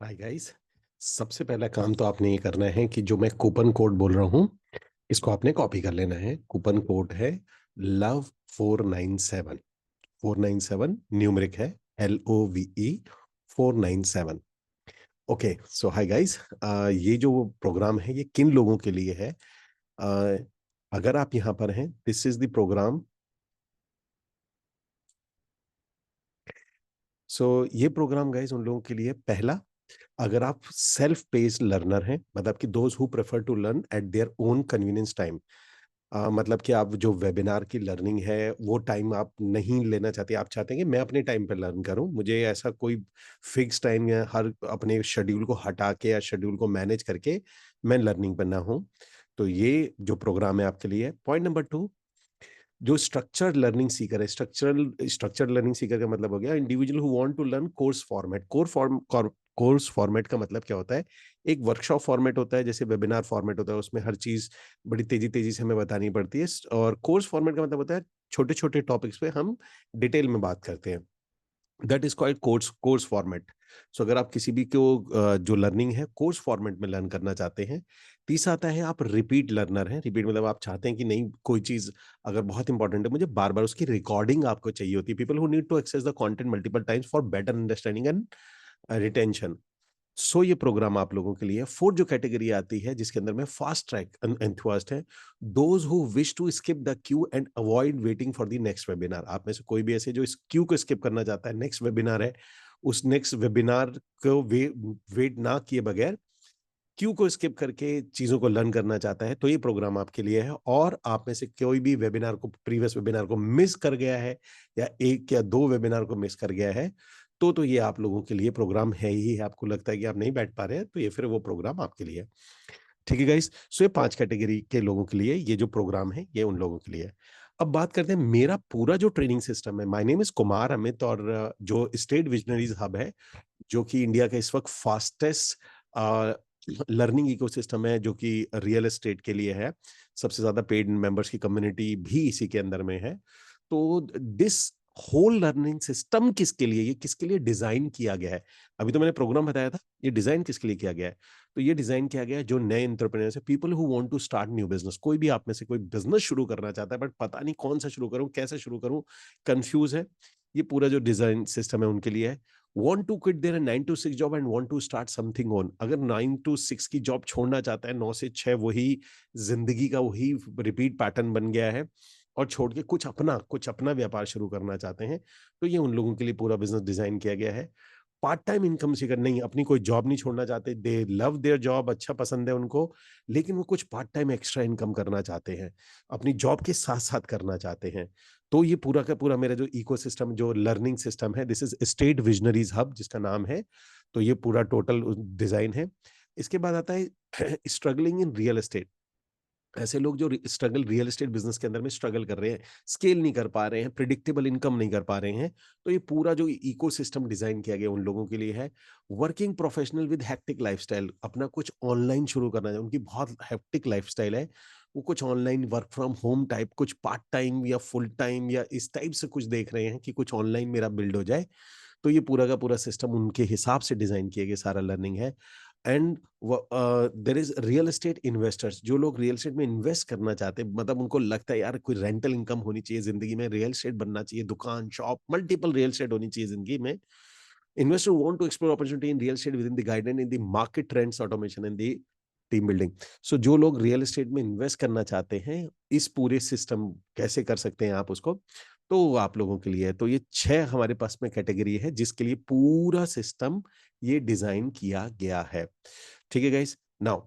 Hi guys. सबसे पहला काम तो आपने ये करना है कि जो मैं कूपन कोड बोल रहा हूँ इसको आपने कॉपी कर लेना है। कूपन कोड है लव 497। 497 न्यूमरिक है, LOVE 497। ओके, सो हाय गाइस। ये जो प्रोग्राम है ये किन लोगों के लिए है? अ, अगर आप यहाँ पर हैं, दिस इज द प्रोग्राम। सो ये प्रोग्राम गाइस उन लोगों के लिए पहला, अगर आप सेल्फ पेस्ड लर्नर हैं, मतलब कि those who prefer to learn at their own convenience time. मतलब कि आप जो वेबिनार की लर्निंग है वो टाइम आप नहीं लेना चाहते, आप चाहते हैं कि मैं अपने टाइम पे लर्न करूं, मुझे ऐसा कोई फिक्स टाइम या हर अपने शेड्यूल को हटा के या शेड्यूल को मैनेज करके मैं लर्निंग पर ना हूं। तो ये जो प्रोग्राम है आपके लिए। पॉइंट नंबर टू, जो स्ट्रक्चर्ड लर्निंग सीकर है। स्ट्रक्चर्ड लर्निंग सीकर का मतलब हो गया individual who want to learn course format. Course format का मतलब क्या होता है? एक वर्कशॉप फॉर्मेट होता है, जैसे वेबिनार फॉर्मेट होता है, उसमें हर चीज बड़ी तेजी तेजी से हमें बतानी पड़ती है। और कोर्स फॉर्मेट का मतलब होता है छोटे छोटे टॉपिक्स पे हम डिटेल में बात करते हैं। That is called course format. So अगर आप किसी भी को जो लर्निंग है कोर्स फॉर्मेट में लर्न करना चाहते हैं। तीसरा आता है आप रिपीट लर्नर हैं। रिपीट मतलब आप चाहते हैं कि नहीं, कोई चीज अगर बहुत इंपॉर्टेंट है, मुझे बार बार उसकी रिकॉर्डिंग आपको चाहिए होती है। People who need to access the content multiple times for better understanding and retention. So ये प्रोग्राम आप लोगों के लिए। फोर्थ जो कैटेगरी आती है जिसके अंदर में फास्ट ट्रैक एंथुसियास्ट है, those who wish to skip the queue and avoid waiting for the next webinar. आप में से कोई भी ऐसे जो इस क्यू को स्किप करना चाहता है, नेक्स्ट वेबिनार है, उस नेक्स्ट वेबिनार को वेट ना किए बगैर क्यू को स्किप करके चीजों को लर्न करना चाहता है, तो ये प्रोग्राम आपके लिए है। और आप में से कोई भी वेबिनार को, प्रीवियस वेबिनार को मिस कर गया है या एक या दो वेबिनार को मिस कर गया है, तो ये आप लोगों के लिए प्रोग्राम है ही है। आपको लगता है कि आप नहीं बैठ पा रहे हैं, तो ये फिर वो प्रोग्राम आपके लिए है। ठीक है गाइस। सो ये 5 कैटेगरी के लोगों के लिए ये जो प्रोग्राम है ये उन लोगों के लिए है। अब बात करते हैं मेरा पूरा जो ट्रेनिंग सिस्टम है। My name is Kumar Amit, और जो स्टेट विजनरीज हब है, जो कि इंडिया का इस वक्त फास्टेस्ट लर्निंग इकोसिस्टम है, जो कि रियल एस्टेट के लिए है। सबसे ज्यादा पेड मेंबर्स की कम्युनिटी भी इसी के अंदर में है। तो दिस होल लर्निंग सिस्टम किसके लिए, ये किसके लिए डिजाइन किया गया है? अभी तो मैंने प्रोग्राम बताया था, ये डिजाइन किसके लिए किया गया है? तो ये डिजाइन किया गया है जो नए एंटरप्रेन्योर्स है, people who want to start new business. कोई भी आप में से कोई बिजनेस शुरू करना चाहता है बट पता नहीं कौन सा शुरू करूं, कैसे शुरू करूं, कंफ्यूज है, ये पूरा जो डिजाइन सिस्टम है उनके लिए है। want to quit their 9 to 6 job and want to start something on। अगर 9 to 6 की जॉब छोड़ना चाहता है, 9 से 6 वही जिंदगी का वही रिपीट पैटर्न बन गया है, और छोड़ के कुछ अपना व्यापार शुरू करना चाहते हैं, तो ये उन लोगों के लिए पूरा बिजनेस डिजाइन किया गया है। पार्ट टाइम इनकम सीकर नहीं, अपनी कोई जॉब नहीं छोड़ना चाहते, दे लव देयर जॉब, अच्छा पसंद है उनको, लेकिन वो कुछ पार्ट टाइम एक्स्ट्रा इनकम करना चाहते हैं, अपनी जॉब के साथ साथ करना चाहते हैं। तो ये पूरा का पूरा मेरा जो इकोसिस्टम, जो लर्निंग सिस्टम है, this is state visionaries hub जिसका नाम है। तो ये पूरा टोटल डिजाइन है। इसके बाद आता है स्ट्रगलिंग इन रियल एस्टेट। ऐसे लोग जो स्ट्रगल रियल एस्टेट बिजनेस के अंदर में स्ट्रगल कर रहे हैं, स्केल नहीं कर पा रहे हैं, प्रिडिक्टेबल इनकम नहीं कर पा रहे हैं, तो ये पूरा जो इकोसिस्टम डिजाइन किया गया उन लोगों के लिए है। Working professional with hectic lifestyle, अपना कुछ ऑनलाइन शुरू करना है, उनकी बहुत हेक्टिक लाइफस्टाइल है, वो कुछ online work from home type, कुछ पार्ट टाइम या फुल टाइम या इस टाइप से कुछ देख रहे हैं कि कुछ ऑनलाइन मेरा बिल्ड हो जाए, तो ये पूरा का पूरा सिस्टम उनके हिसाब से डिजाइन किया गया सारा लर्निंग है। And there is real estate investors, जो लोग रियल एस्टेट में इन्वेस्ट करना चाहते हैं, मतलब उनको लगता है यार कोई रेंटल इनकम होनी चाहिए जिंदगी में, रियल एस्टेट बनना चाहिए, दुकान शॉप मल्टीपल रियल एस्टेट होनी चाहिए जिंदगी में। Investor want to explore opportunity in real estate with in the guidance in the market trends, automation and the team building. So जो लोग रियल एस्टेट में इन्वेस्ट करना चाहते हैं, इस पूरे सिस्टम कैसे कर सकते हैं आप उसको, तो वो आप लोगों के लिए है। तो ये 6 हमारे पास में कैटेगरी है जिसके लिए पूरा सिस्टम ये डिजाइन किया गया है। ठीक है गाइस। नाउ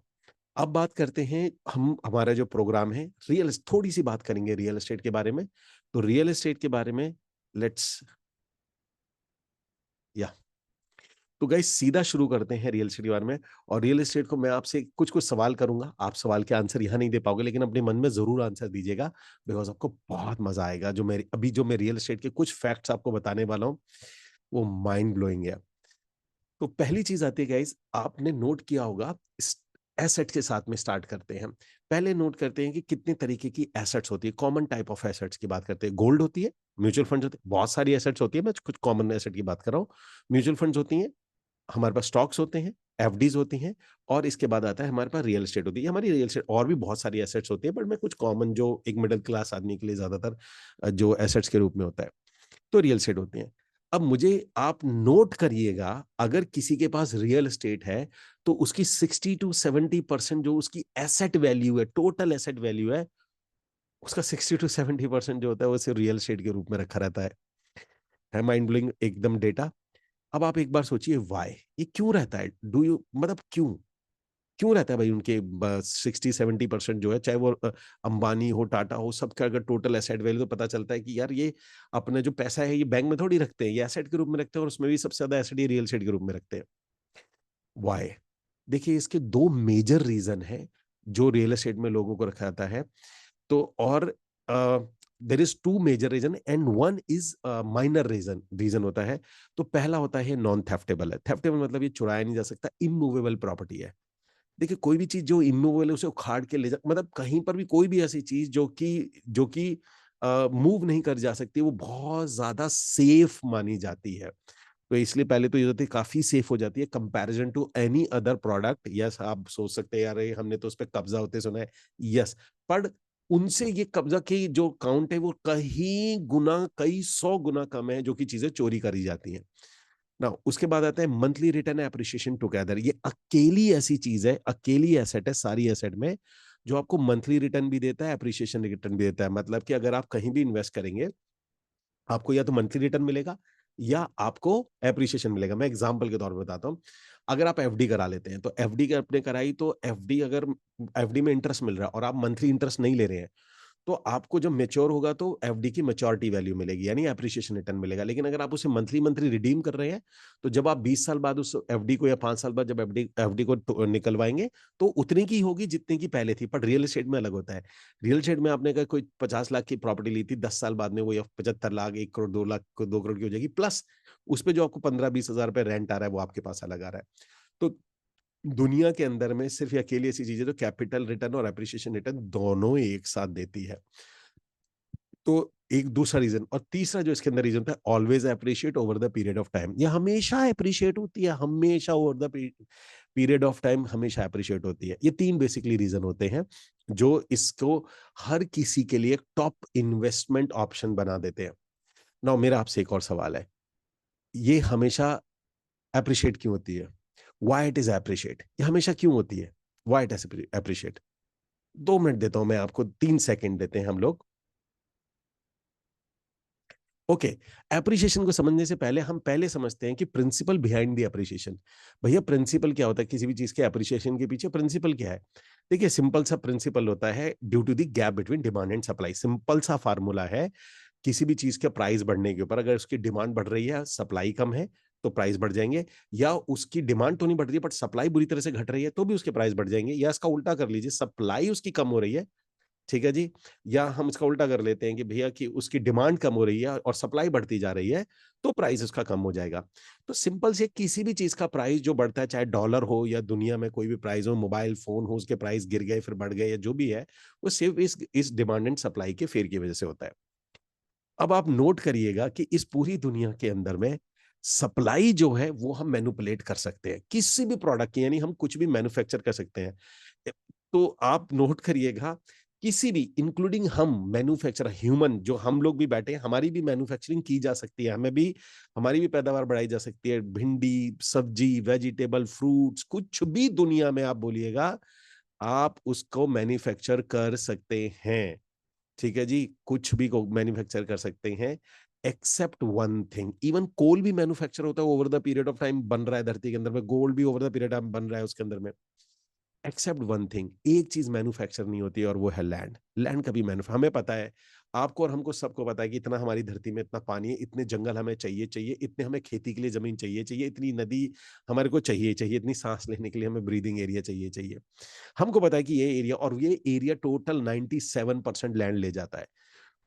अब बात करते हैं, हम हमारा जो प्रोग्राम है रियल, थोड़ी सी बात करेंगे रियल एस्टेट के बारे में। तो रियल एस्टेट के बारे में लेट्स, या तो गाइस सीधा शुरू करते हैं रियल एस्टेट के बारे में। और रियल एस्टेट को मैं आपसे कुछ कुछ सवाल करूंगा, आप सवाल के आंसर यहाँ नहीं दे पाओगे, लेकिन अपने मन में जरूर आंसर दीजिएगा, बिकॉज आपको बहुत मजा आएगा। जो मैं रियल एस्टेट के कुछ फैक्ट्स आपको बताने वाला हूँ वो माइंड ब्लोइंग है। तो पहली चीज आती है गाइस, आपने नोट किया होगा, एसेट के साथ में स्टार्ट करते हैं। पहले नोट करते हैं कि कितने तरीके की एसेट्स होती है। कॉमन टाइप ऑफ एसेट्स की बात करते हैं। गोल्ड होती है, म्यूचुअल फंड होते हैं, बहुत सारी एसेट्स होती है, मैं कुछ कॉमन एसेट की बात कर रहा हूँ। म्यूचुअल फंड्स होती हैं, हमारे पास स्टॉक्स होते हैं, एफडीज होती हैं, और इसके बाद आता है हमारे पास रियल एस्टेट होती है। हमारी रियल एस्टेट और भी बहुत सारी एसेट्स होती है, बट मैं कुछ कॉमन जो एक मिडिल क्लास आदमी के लिए ज्यादातर जो एसेट्स के रूप में होता है, तो रियल एस्टेट होती हैं। अब मुझे आप नोट करिएगा, अगर किसी के पास रियल एस्टेट है तो उसकी 60 to 70% जो उसकी एसेट वैल्यू है, टोटल एसेट वैल्यू है, उसका 60 to 70% जो होता है वो सिर्फ रियल एस्टेट के रूप में रखा रहता है माइंड ब्लोइंग एकदम डेटा। अब आप एक बार सोचिए वाई, ये क्यों रहता है, डू यू मतलब क्यों क्यों रहता है भाई उनके 60-70% जो है, चाहे वो अंबानी हो, टाटा हो, सबका अगर टोटल एसेट वैल्यू, तो पता चलता है कि यार ये अपना जो पैसा है ये बैंक में थोड़ी रखते हैं, ये एसेट के रूप में रखते हैं, और उसमें भी सबसे ज्यादा एसेट ये रियल एस्टेट के रूप में रखते हैं। वाई? देखिए इसके दो मेजर रीजन है जो रियल एस्टेट में लोगों को रखा जाता है। तो और there is two major reason and one is minor reason reason होता है। तो पहला होता है नॉन थेफ्टेबल है। थेफ्टेबल मतलब ये चुराया नहीं जा सकता, इमूवेबल प्रॉपर्टी है। देखिए कोई भी चीज जो इमूवेबल है उसे उखाड़ के ले जा, मतलब कहीं पर भी कोई भी ऐसी चीज जो कि मूव नहीं कर जा सकती, वो बहुत ज्यादा सेफ मानी जाती है। तो इसलिए पहले तो ये होती है काफी सेफ हो जाती है comparison to any other product. Yes, आप सोच सकते हैं यार ये हमने तो उस पर कब्जा होते सुना है। यस, पर उनसे ये कब्जा की जो काउंट है वो कहीं गुना, कई सौ गुना कम है जो कि चीजें चोरी करी जाती हैं ना। उसके बाद आता है मंथली रिटर्न एप्रिसिएशन टुगेदर। ये अकेली ऐसी चीज है, अकेली एसेट है सारी एसेट में, जो आपको मंथली रिटर्न भी देता है, एप्रिसिएशन रिटर्न भी देता है। मतलब कि अगर आप कहीं भी इन्वेस्ट करेंगे, आपको या तो मंथली रिटर्न मिलेगा या आपको एप्रिसिएशन मिलेगा। मैं एग्जांपल के तौर पर बताता हूँ। अगर आप एफडी करा लेते हैं, तो एफडी का आपने कराई, तो एफडी अगर एफडी में इंटरेस्ट मिल रहा है और आप मंथली इंटरेस्ट नहीं ले रहे हैं, तो आपको जब मैच्योर होगा तो एफडी की मैच्योरिटी वैल्यू मिलेगी, यानी एप्रिसिएशन रिटर्न मिलेगा। लेकिन अगर आप उसे मंथली मंथली रिडीम कर रहे हैं, तो जब आप 20 साल बाद उस एफडी को, या 5 साल बाद जब एफडी को निकलवाएंगे, तो उतनी की होगी जितनी की पहले थी। पर रियल एस्टेट में अलग होता है। रियल एस्टेट में आपने कहा कोई 50 लाख की प्रॉपर्टी ली थी, 10 साल बाद में वो या 75 लाख, 1 करोड़, 2 लाख, 2 करोड़ की हो जाएगी, प्लस उस पर जो आपको 15-20 हजार रुपए रेंट आ रहा है वो आपके पास अलग आ रहा है। तो दुनिया के अंदर में सिर्फ ये अकेली ऐसी चीज है जो कैपिटल रिटर्न और एप्रिसिएशन रिटर्न दोनों एक साथ देती है। तो एक दूसरा रीजन, और तीसरा जो इसके अंदर रीजन था, always appreciate over the period of time. ये हमेशा अप्रिशिएट होती है, हमेशा over the period of time हमेशा अप्रिशिएट होती है। ये तीन बेसिकली रीजन होते हैं जो इसको हर किसी के लिए टॉप इन्वेस्टमेंट ऑप्शन बना देते हैं। नाउ मेरा आपसे एक और सवाल है, ये हमेशा अप्रिशिएट क्यों होती है? Why it is appreciate? ये हमेशा क्यों होती है? Why it is appreciate? 2 minute देता हूं मैं आपको, 3 सेकंड देते हैं हम लोग। ओके, एप्रिसिएशन को समझने से पहले हम पहले समझते हैं कि प्रिंसिपल बिहाइंड द एप्रिसिएशन। भैया प्रिंसिपल क्या होता है किसी भी चीज के एप्रिसिएशन के पीछे? प्रिंसिपल क्या है? देखिए सिंपल सा प्रिंसिपल होता है, due to the gap between demand and supply. Simple सा फार्मूला है, किसी भी चीज के प्राइस बढ़ने के ऊपर अगर उसकी डिमांड बढ़ रही है, सप्लाई कम है, तो प्राइस बढ़ जाएंगे। या उसकी डिमांड तो नहीं बढ़ रही है बट सप्लाई बुरी तरह से घट रही है, तो भी उसके प्राइस बढ़ जाएंगे। या इसका उल्टा कर लीजिए, सप्लाई उसकी कम हो रही है, ठीक है जी, या हम इसका उल्टा कर लेते हैं कि भैया कि उसकी डिमांड कम हो रही है और सप्लाई बढ़ती जा रही है, तो प्राइस उसका कम हो जाएगा। तो सिंपल से किसी भी चीज का प्राइस जो बढ़ता है, चाहे डॉलर हो या दुनिया में कोई भी प्राइस हो, मोबाइल फोन हो, उसके प्राइस गिर गए फिर बढ़ गए या जो भी है, वो सिर्फ इस डिमांड एंड सप्लाई के फेर की वजह से होता है। अब आप नोट करिएगा कि इस पूरी दुनिया के अंदर में सप्लाई जो है वो हम मैनिपुलेट कर सकते हैं किसी भी प्रोडक्ट की, यानी हम कुछ भी मैन्युफैक्चर कर सकते हैं। तो आप नोट करिएगा, किसी भी इंक्लूडिंग हम मैन्युफैक्चर, ह्यूमन जो हम लोग भी बैठे हैं, हमारी भी मैन्युफैक्चरिंग की जा सकती है, हमें भी हमारी भी पैदावार बढ़ाई जा सकती है। भिंडी, सब्जी, वेजिटेबल, फ्रूट्स, कुछ भी दुनिया में आप बोलिएगा, आप उसको मैन्युफैक्चर कर सकते हैं। ठीक है जी, कुछ भी को मैन्युफैक्चर कर सकते हैं, एक्सेप्ट वन थिंग। इवन कोल भी मैन्युफैक्चर होता है, over the period of time बन रहा है धरती के अंदर में, गोल्ड भी ओवर द पीरियड ऑफ बन रहा है उसके अंदर में। एक्सेप्ट वन थिंग, एक चीज मैन्युफैक्चर नहीं होती और वो है लैंड। लैंड कभी मैन्युफैक्चर, हमें पता है, आपको और हमको सबको पता है कि इतना हमारी धरती में इतना पानी है, इतने जंगल हमें चाहिए चाहिए, इतने हमें खेती के लिए जमीन चाहिए चाहिए, इतनी नदी हमारे को चाहिए चाहिए, इतनी सांस लेने के लिए हमें ब्रीदिंग एरिया चाहिए चाहिए। हमको पता है कि ये एरिया, और ये एरिया टोटल 97% लैंड ले जाता है।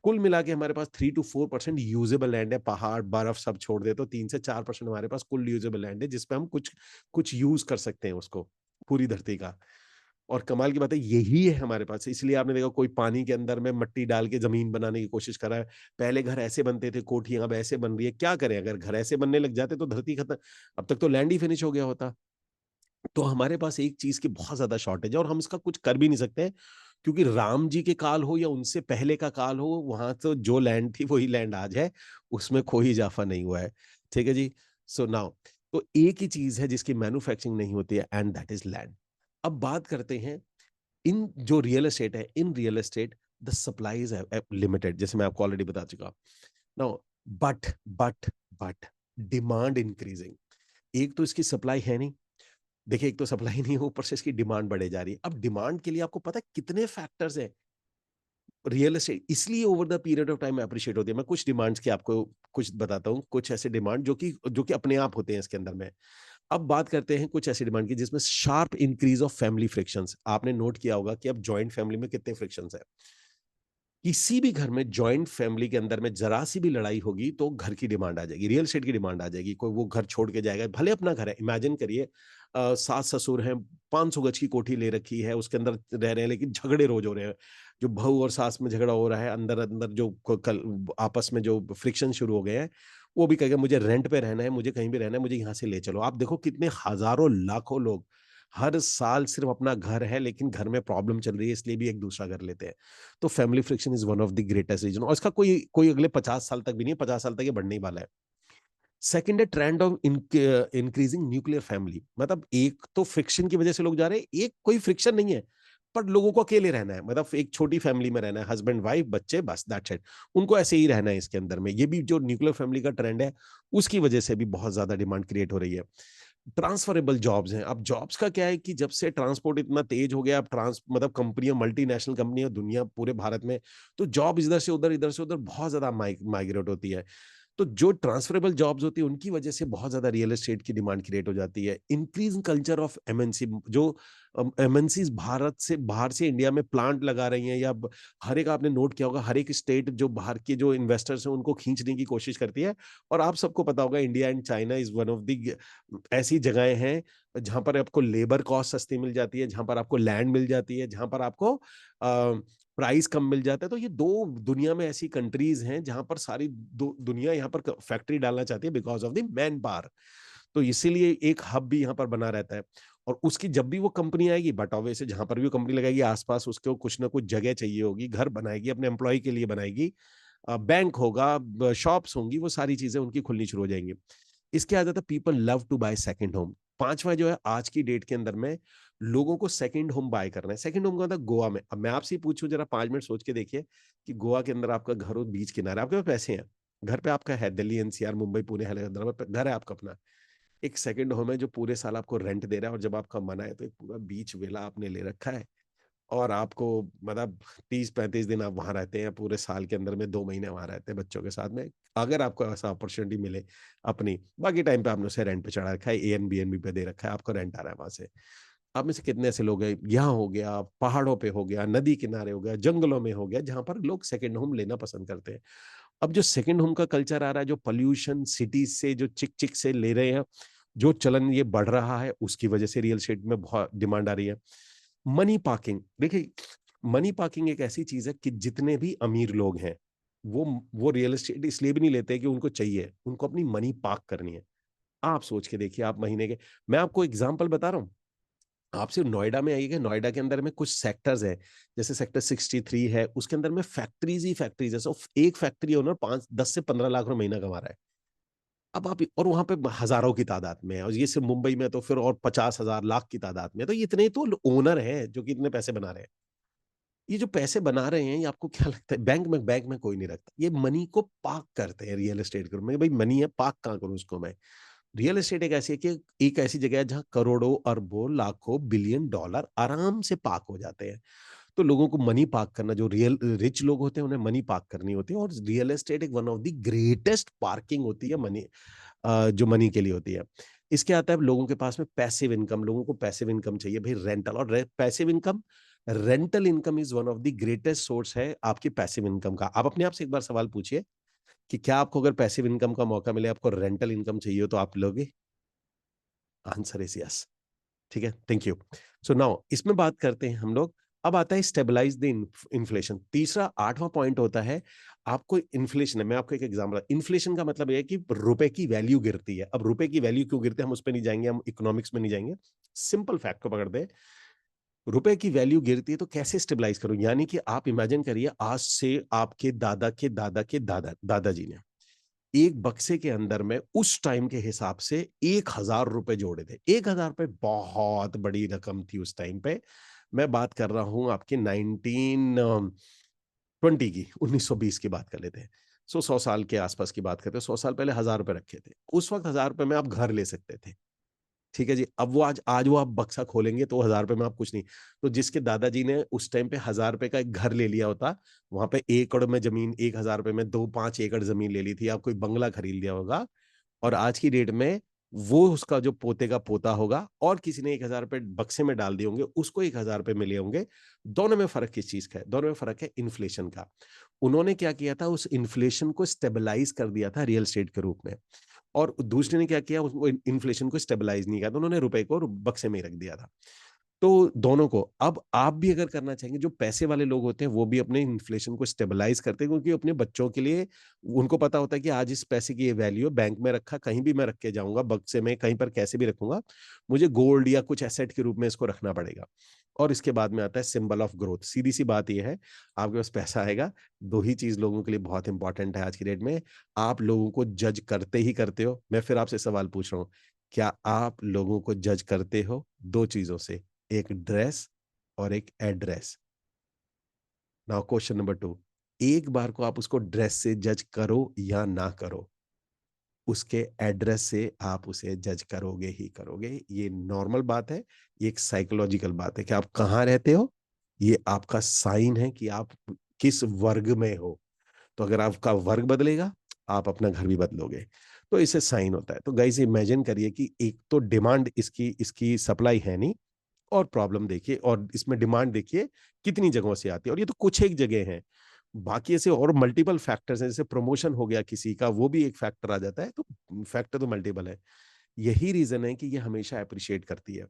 कुल मिला के हमारे पास 3 to 4% यूजेबल लैंड है। पहाड़ बर्फ सब छोड़ दे तो 3 से 4% हमारे पास कुल यूजेबल लैंड है, जिसपे हम कुछ कुछ यूज कर सकते हैं उसको, पूरी धरती का। और कमाल की बात है यही है हमारे पास, इसलिए आपने देखा कोई पानी के अंदर में मिट्टी डाल के ज़मीन बनाने की कोशिश कर रहा है। पहले घर ऐसे बनते थे, कोठियाँ अब ऐसे बन रही है, क्या करें? अगर घर ऐसे बनने लग जाते तो धरती खत्म, अब तक तो लैंड ही फिनिश हो गया होता। तो हमारे पास एक चीज़ की बहुत ज़्यादा शॉर्टेज है और हम इसका कुछ कर भी नहीं सकते हैं, क्योंकि राम जी के काल हो या उनसे पहले का काल हो, वहाँ तो जो लैंड थी वही लैंड आज है, उसमें कोई इज़ाफ़ा नहीं हुआ है। ठीक है जी? सो नाउ तो एक ही चीज़ है जिसकी मैन्युफैक्चरिंग नहीं होती है एंड दैट इज़ लैंड। अब बात करते हैं इन जो रियल एस्टेट है, इन real estate the supply is limited, जैसे मैं आपको ऑलरेडी बता चुका। Now but but but demand increasing. एक तो इसकी सप्लाई है नहीं। देखिए, एक तो सप्लाई नहीं है, ऊपर से इसकी डिमांड बढ़े जा रही है। अब डिमांड के लिए आपको पता है कितने फैक्टर्स हैं। रियल एस्टेट इसलिए over the period of time appreciate होती है। मैं कुछ डिमांड्स की आपको कुछ बताता हूँ, कुछ ऐसे डिमांड जो कि अपने आप होते हैं इसके अंदर में। अब बात करते हैं कुछ ऐसी डिमांड की जिसमें sharp increase of family frictions. आपने नोट किया होगा कि अब जॉइंट फैमिली में कितने फ्रिक्शंस हैं। किसी भी घर में जॉइंट फैमिली के अंदर में ज़रा-सी भी लड़ाई होगी तो घर की डिमांड आ जाएगी, रियल एस्टेट की डिमांड आ जाएगी। कोई वो घर छोड़ के जाएगा, भले अपना घर है, इमेजिन करिए सास-ससुर हैं, 500 गज की कोठी ले रखी है, उसके अंदर रह रहे हैं लेकिन झगड़े रोज़ हो रहे हैं। जो बहू और सास में झगड़ा हो रहा है, अंदर-अंदर जो क कल आपस में जो फ्रिक्शन शुरू हो गए हैं, वो भी कहेगा मुझे रेंट पे रहना है, मुझे कहीं भी रहना है, मुझे यहाँ से ले चलो। आप देखो कितने हज़ारों, लाखों लोग हर साल सिर्फ़ अपना घर है लेकिन घर में प्रॉब्लम चल रही है इसलिए भी एक दूसरा घर लेते हैं। तो family friction is one of the greatest reason और इसका कोई कोई अगले 50 साल तक भी नहीं है, 50 साल तक ये बढ़ने ही वाला है। सेकंड है trend of increasing nuclear family. मतलब एक तो फ्रिक्शन की वजह से लोग जा रहे हैं, एक कोई फ्रिक्शन नहीं है, पर लोगों को अकेले रहना है। मतलब एक छोटी फैमिली में रहना है, हस्बैंड, वाइफ, बच्चे बस दैट्स इट। उनको ऐसे ही रहना है इसके अंदर में। ये भी जो न्यूक्लियर फैमिली का ट्रेंड है, उसकी वजह से भी बहुत ज़्यादा डिमांड क्रिएट हो रही है। ट्रांसफरेबल जॉब्स हैं। अब जॉब्स का क्या है कि जब से ट्रांसपोर्ट इतना तेज हो गया, अब ट्रांस मतलब कंपनियाँ, मल्टीनेशनल कंपनियाँ दुनिया पूरे भारत में, तो जॉब इधर से उधर बहुत ज़्यादा माइग्रेट होती है। तो जो ट्रांसफरेबल जॉब्स होती है उनकी वजह से बहुत ज़्यादा रियल एस्टेट की डिमांड क्रिएट हो जाती है। इंक्रीज़ कल्चर ऑफ एमएनसी जो एमएनसीज़ भारत से बाहर से इंडिया में प्लांट लगा रही हैं या ब हर एक आपने नोट किया होगा, हर एक स्टेट जो बाहर के जो इन्वेस्टर्स हैं उनको खींचने की कोशिश करती है और आप सबको पता होगा India and China is one of the ऐसी जगहें हैं जहाँ पर आपको लेबर कॉस्ट सस्ती मिल जाती है, जहाँ पर आपको लैंड मिल जाती है, जहाँ पर आपको प्राइस कम मिल जाता है। तो ये 2 दुनिया में ऐसी कंट्रीज़ हैं जहाँ पर सारी दु दुनिया यहाँ पर क फैक्ट्री डालना चाहती है because of the man power. तो इसीलिए एक हब भी यहाँ पर बना रहता है और उसकी जब भी वो कंपनी आएगी बट ऑब्वियसली जहाँ पर भी वो कंपनी लगाएगी आस-पास उसको कुछ ना कुछ जगह चाहिए होगी, घर बनाएगी, अपने एम्प्लॉयी के लिए बनाएगी। बैंक होगा, ब शॉप्स होंगी, वो सारी चीज़ें उनकी खुलनी शुरू हो जाएँगी। इसके आ जाता है people love to buy second home. 5वाँ जो है आज की डेट के अंदर में लोगों को सेकंड होम बाय करना है। सेकंड होम का मतलब गोवा में। अब मैं आपसे ही पूछूँ जरा 5 मिनट सोच के देखिए कि गोवा के अंदर आपका घर हो बीच किनारे, आपके पास पैसे हैं, घर पे आपका है दिल्ली एनसीआर, मुंबई, पुणे, हैदराबाद घर है आपका अपना। एक सेकंड होम है जो पूरे साल आपको रेंट दे रहा है और जब आपका मन आए तो एक पूरा बीच विला आपने ले रखा है और आपको मतलब 30-35 दिन आप वहाँ रहते हैं, पूरे साल के अंदर में 2 महीने वहाँ रहते हैं बच्चों के साथ में। अगर आपको ऐसा अपॉर्च्युनिटी मिले अपनी, बाकी टाइम पे आपने उसे रेंट पे चढ़ा रखा है, एयरबीएनबी पे दे रखा है, आपको रेंट आ रहा है वहाँ से। आप में से कितने ऐसे लोग हैं, यहाँ हो गया, पहाड़ों पे हो गया, नदी किनारे हो गया, जंगलों में हो गया, जहाँ पर लोग सेकंड होम लेना पसंद करते हैं। अब जो सेकंड होम का कल्चर आ रहा है, जो पॉल्यूशन सिटीज़ से जो चिक-चिक से ले रहे हैं, जो चलन ये बढ़ रहा है, उसकी वजह से रियल एस्टेट में बहुत डिमांड आ रही है। मनी पार्किंग, देखिए मनी पार्किंग एक ऐसी चीज़ है कि जितने भी अमीर लोग हैं, वो रियल एस्टेट इसलिए भी नहीं लेते कि उनको चाहिए, उनको अपनी मनी पार्क करनी है। आप सोच के देखिए, आप महीने के मैं आपको एग्ज़ाम्पल बता रहा हूँ, आप सिर्फ नोएडा में आइएगा, नोएडा के अंदर में कुछ सेक्टर्स हैं, जैसे सेक्टर 63 है, उसके अंदर में फैक्ट्रीज़ ही फैक्ट्रीज़ है। सो एक फैक्ट्री ओनर 5 10 से 15 लाख रुपए महीना कमा रहा है। अब आप और वहाँ पे हज़ारों की तादाद में है और ये सिर्फ मुंबई में तो फिर और 50,000 लाख की तादाद में है। तो ये इतने तो ओनर हैं जो कि इतने पैसे बना रहे हैं। ये जो पैसे बना रहे हैं, ये आपको क्या लगता है बैंक में कोई नहीं रखता। ये मनी को पार्क करते हैं रियल एस्टेट के रूप में, भई मनी है पार्क कहाँ करूँ उसको मैं? रियल एस्टेट एक ऐसी है कि एक ऐसी जगह है जहाँ करोड़ों, अरबों, लाखों, बिलियन डॉलर आराम से पार्क हो जाते हैं। तो लोगों को मनी पार्क करना जो रियल रिच लोग होते हैं उन्हें मनी पार्क करनी होती है और रियल एस्टेट एक one of the greatest parking होती है मनी जो मनी के लिए होती है। इसके आता है लोगों के पास में पैसिव इनकम, लोगों को पैसिव इनकम चाहिए भई रेंटल और passive income rental income is one of the greatest source है आपकी पैसिव इनकम का। आप अपने आप से एक बार सवाल पूछिए कि क्या आपको अगर पैसिव इनकम का मौका मिले, आपको रेंटल इनकम चाहिए हो तो आप लोगे? Answer is yes. ठीक है, थैंक यू। सो नाउ इसमें बात करते हैं हम लोग। अब आता है स्टेबलाइज द इन्फ्लेशन। तीसरा, आठवां पॉइंट होता है, आपको इन्फ्लेशन है, मैं आपको एक एग्जांपल, इन्फ्लेशन का मतलब है कि रुपए की वैल्यू गिरती है। अब रुपए की वैल्यू क्यों गिरती है, हम उस पर नहीं जाएंगे, हम इकोनॉमिक्स में नहीं जाएंगे, सिंपल फैक्ट को पकड़ते हैं। रुपए की वैल्यू गिरती है तो कैसे स्टेबलाइज करो, यानी कि आप इमेजिन करिए, आज से आपके दादा के दादा के दादाजी ने एक बक्से के अंदर में उस टाइम के हिसाब से 1,000 रुपए जोड़े थे। 1,000 रुपए बहुत बड़ी रकम थी उस टाइम पे। मैं बात कर रहा हूं आपके 1920 की, 1920 की बात कर लेते हैं। 100 साल के आसपास की बात करते हैं। 100 साल पहले 1,000 रुपए रखे थे। उस वक्त 1,000 रुपए में आप घर ले सकते थे। ठीक है जी। अब वो आज वो आप बक्सा खोलेंगे तो 1,000 रुपए में आप कुछ नहीं। तो जिसके दादाजी ने उस टाइम पे 1,000 रुपए का एक घर ले लिया होता, वहां पे 1 एकड़ में जमीन, 1,000 रुपए में 2-5 एकड़ जमीन ले ली थी, आप कोई बंगला खरीद लिया होगा, और आज की डेट में वो उसका जो पोते का पोता होगा और किसी ने 1,000 रुपए बक्से में डाल दिए होंगे, उसको 1,000 रुपए मिले होंगे। दोनों में फर्क किस चीज का है? दोनों में फर्क है इन्फ्लेशन का। उन्होंने क्या किया था, उस इन्फ्लेशन को स्टेबलाइज कर दिया था रियल एस्टेट के रूप में, और दूसरे ने क्या किया, उसको इन्फ्लेशन को स्टेबलाइज नहीं किया, तो उन्होंने रुपए को बक्से में ही रख दिया था। तो दोनों को, अब आप भी अगर करना चाहेंगे, जो पैसे वाले लोग होते हैं वो भी अपने इन्फ्लेशन को स्टेबलाइज करते हैं, क्योंकि अपने बच्चों के लिए उनको पता होता है कि आज इस पैसे की ये वैल्यू है, बैंक में रखा, कहीं भी मैं रख के जाऊंगा, बक्से में कहीं पर कैसे भी रखूंगा, मुझे गोल्ड या कुछ एसेट के रूप में इसको रखना पड़ेगा। और इसके बाद में आता है सिंबल ऑफ ग्रोथ। सीधी सी बात यह है, आपके पास पैसा आएगा, दो ही चीज लोगों के लिए बहुत इंपॉर्टेंट है आज की डेट में, आप लोगों को जज करते ही करते हो। मैं फिर आपसे सवाल पूछ रहा हूं, क्या आप लोगों को जज करते हो? दो चीजों से, एक ड्रेस और एक एड्रेस। नाउ क्वेश्चन नंबर 2, एक बार को आप उसको ड्रेस से जज करो या ना करो, उसके एड्रेस से आप उसे जज करोगे ही करोगे। ये नॉर्मल बात है, ये एक साइकोलॉजिकल बात है कि आप कहाँ रहते हो, ये आपका साइन है कि आप किस वर्ग में हो। तो अगर आपका वर्ग बदलेगा, आप अपना घर भी बदलोगे। तो इसे साइन होता है। तो गाइस इमेजिन करिए कि एक तो डिमांड, इसकी इसकी सप्लाई है नहीं, और प्रॉब्लम देखिए, और इसमें डिमांड देखिए कितनी जगहों से आती है, और ये तो कुछ एक जगह है, बाकी ऐसे और मल्टीपल फैक्टर्स हैं। जैसे प्रमोशन हो गया किसी का, वो भी एक फैक्टर आ जाता है, तो फैक्टर तो मल्टीपल है। यही रीजन है कि ये हमेशा अप्रिशिएट करती है।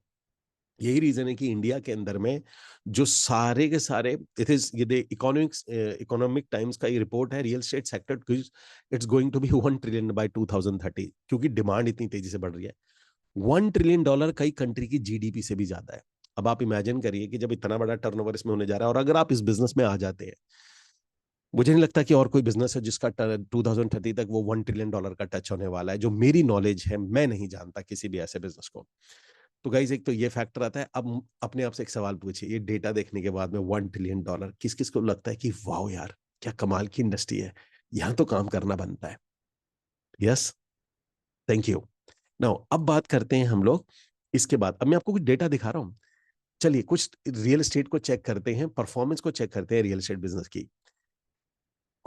यही रीजन है कि इंडिया के अंदर में जो सारे के सारे, इट इज ये इकोनॉमिक्स, इकोनॉमिक टाइम्स का ये रिपोर्ट है, real estate sector it's going to be 1 trillion by 2030, क्योंकि डिमांड इतनी तेजी से बढ़ रही है। $1 ट्रिलियन कई कंट्री की जीडीपी से भी ज्यादा है। अब आप इमेजिन करिए कि जब इतना बड़ा टर्नओवर इसमें होने जा रहा है, और अगर आप इस बिजनेस में आ जाते हैं, मुझे नहीं लगता कि और कोई बिजनेस है जिसका 2030 तक वो $1 ट्रिलियन का टच होने वाला है। जो मेरी नॉलेज है, मैं नहीं जानता किसी भी ऐसे बिजनेस को। तो गाइज एक तो ये फैक्टर आता है। अब अपने आप से एक सवाल पूछिए, ये डेटा देखने के बाद में $1 ट्रिलियन, किस किस को लगता है कि वाह यार, क्या कमाल की इंडस्ट्री है, यहां तो काम करना बनता है? Yes, thank you. नाउ अब बात करते हैं हम लोग, इसके बाद अब मैं आपको कुछ डेटा दिखा रहा हूं। चलिए कुछ रियल एस्टेट को चेक करते हैं, परफॉर्मेंस को चेक करते हैं रियल एस्टेट बिजनेस की।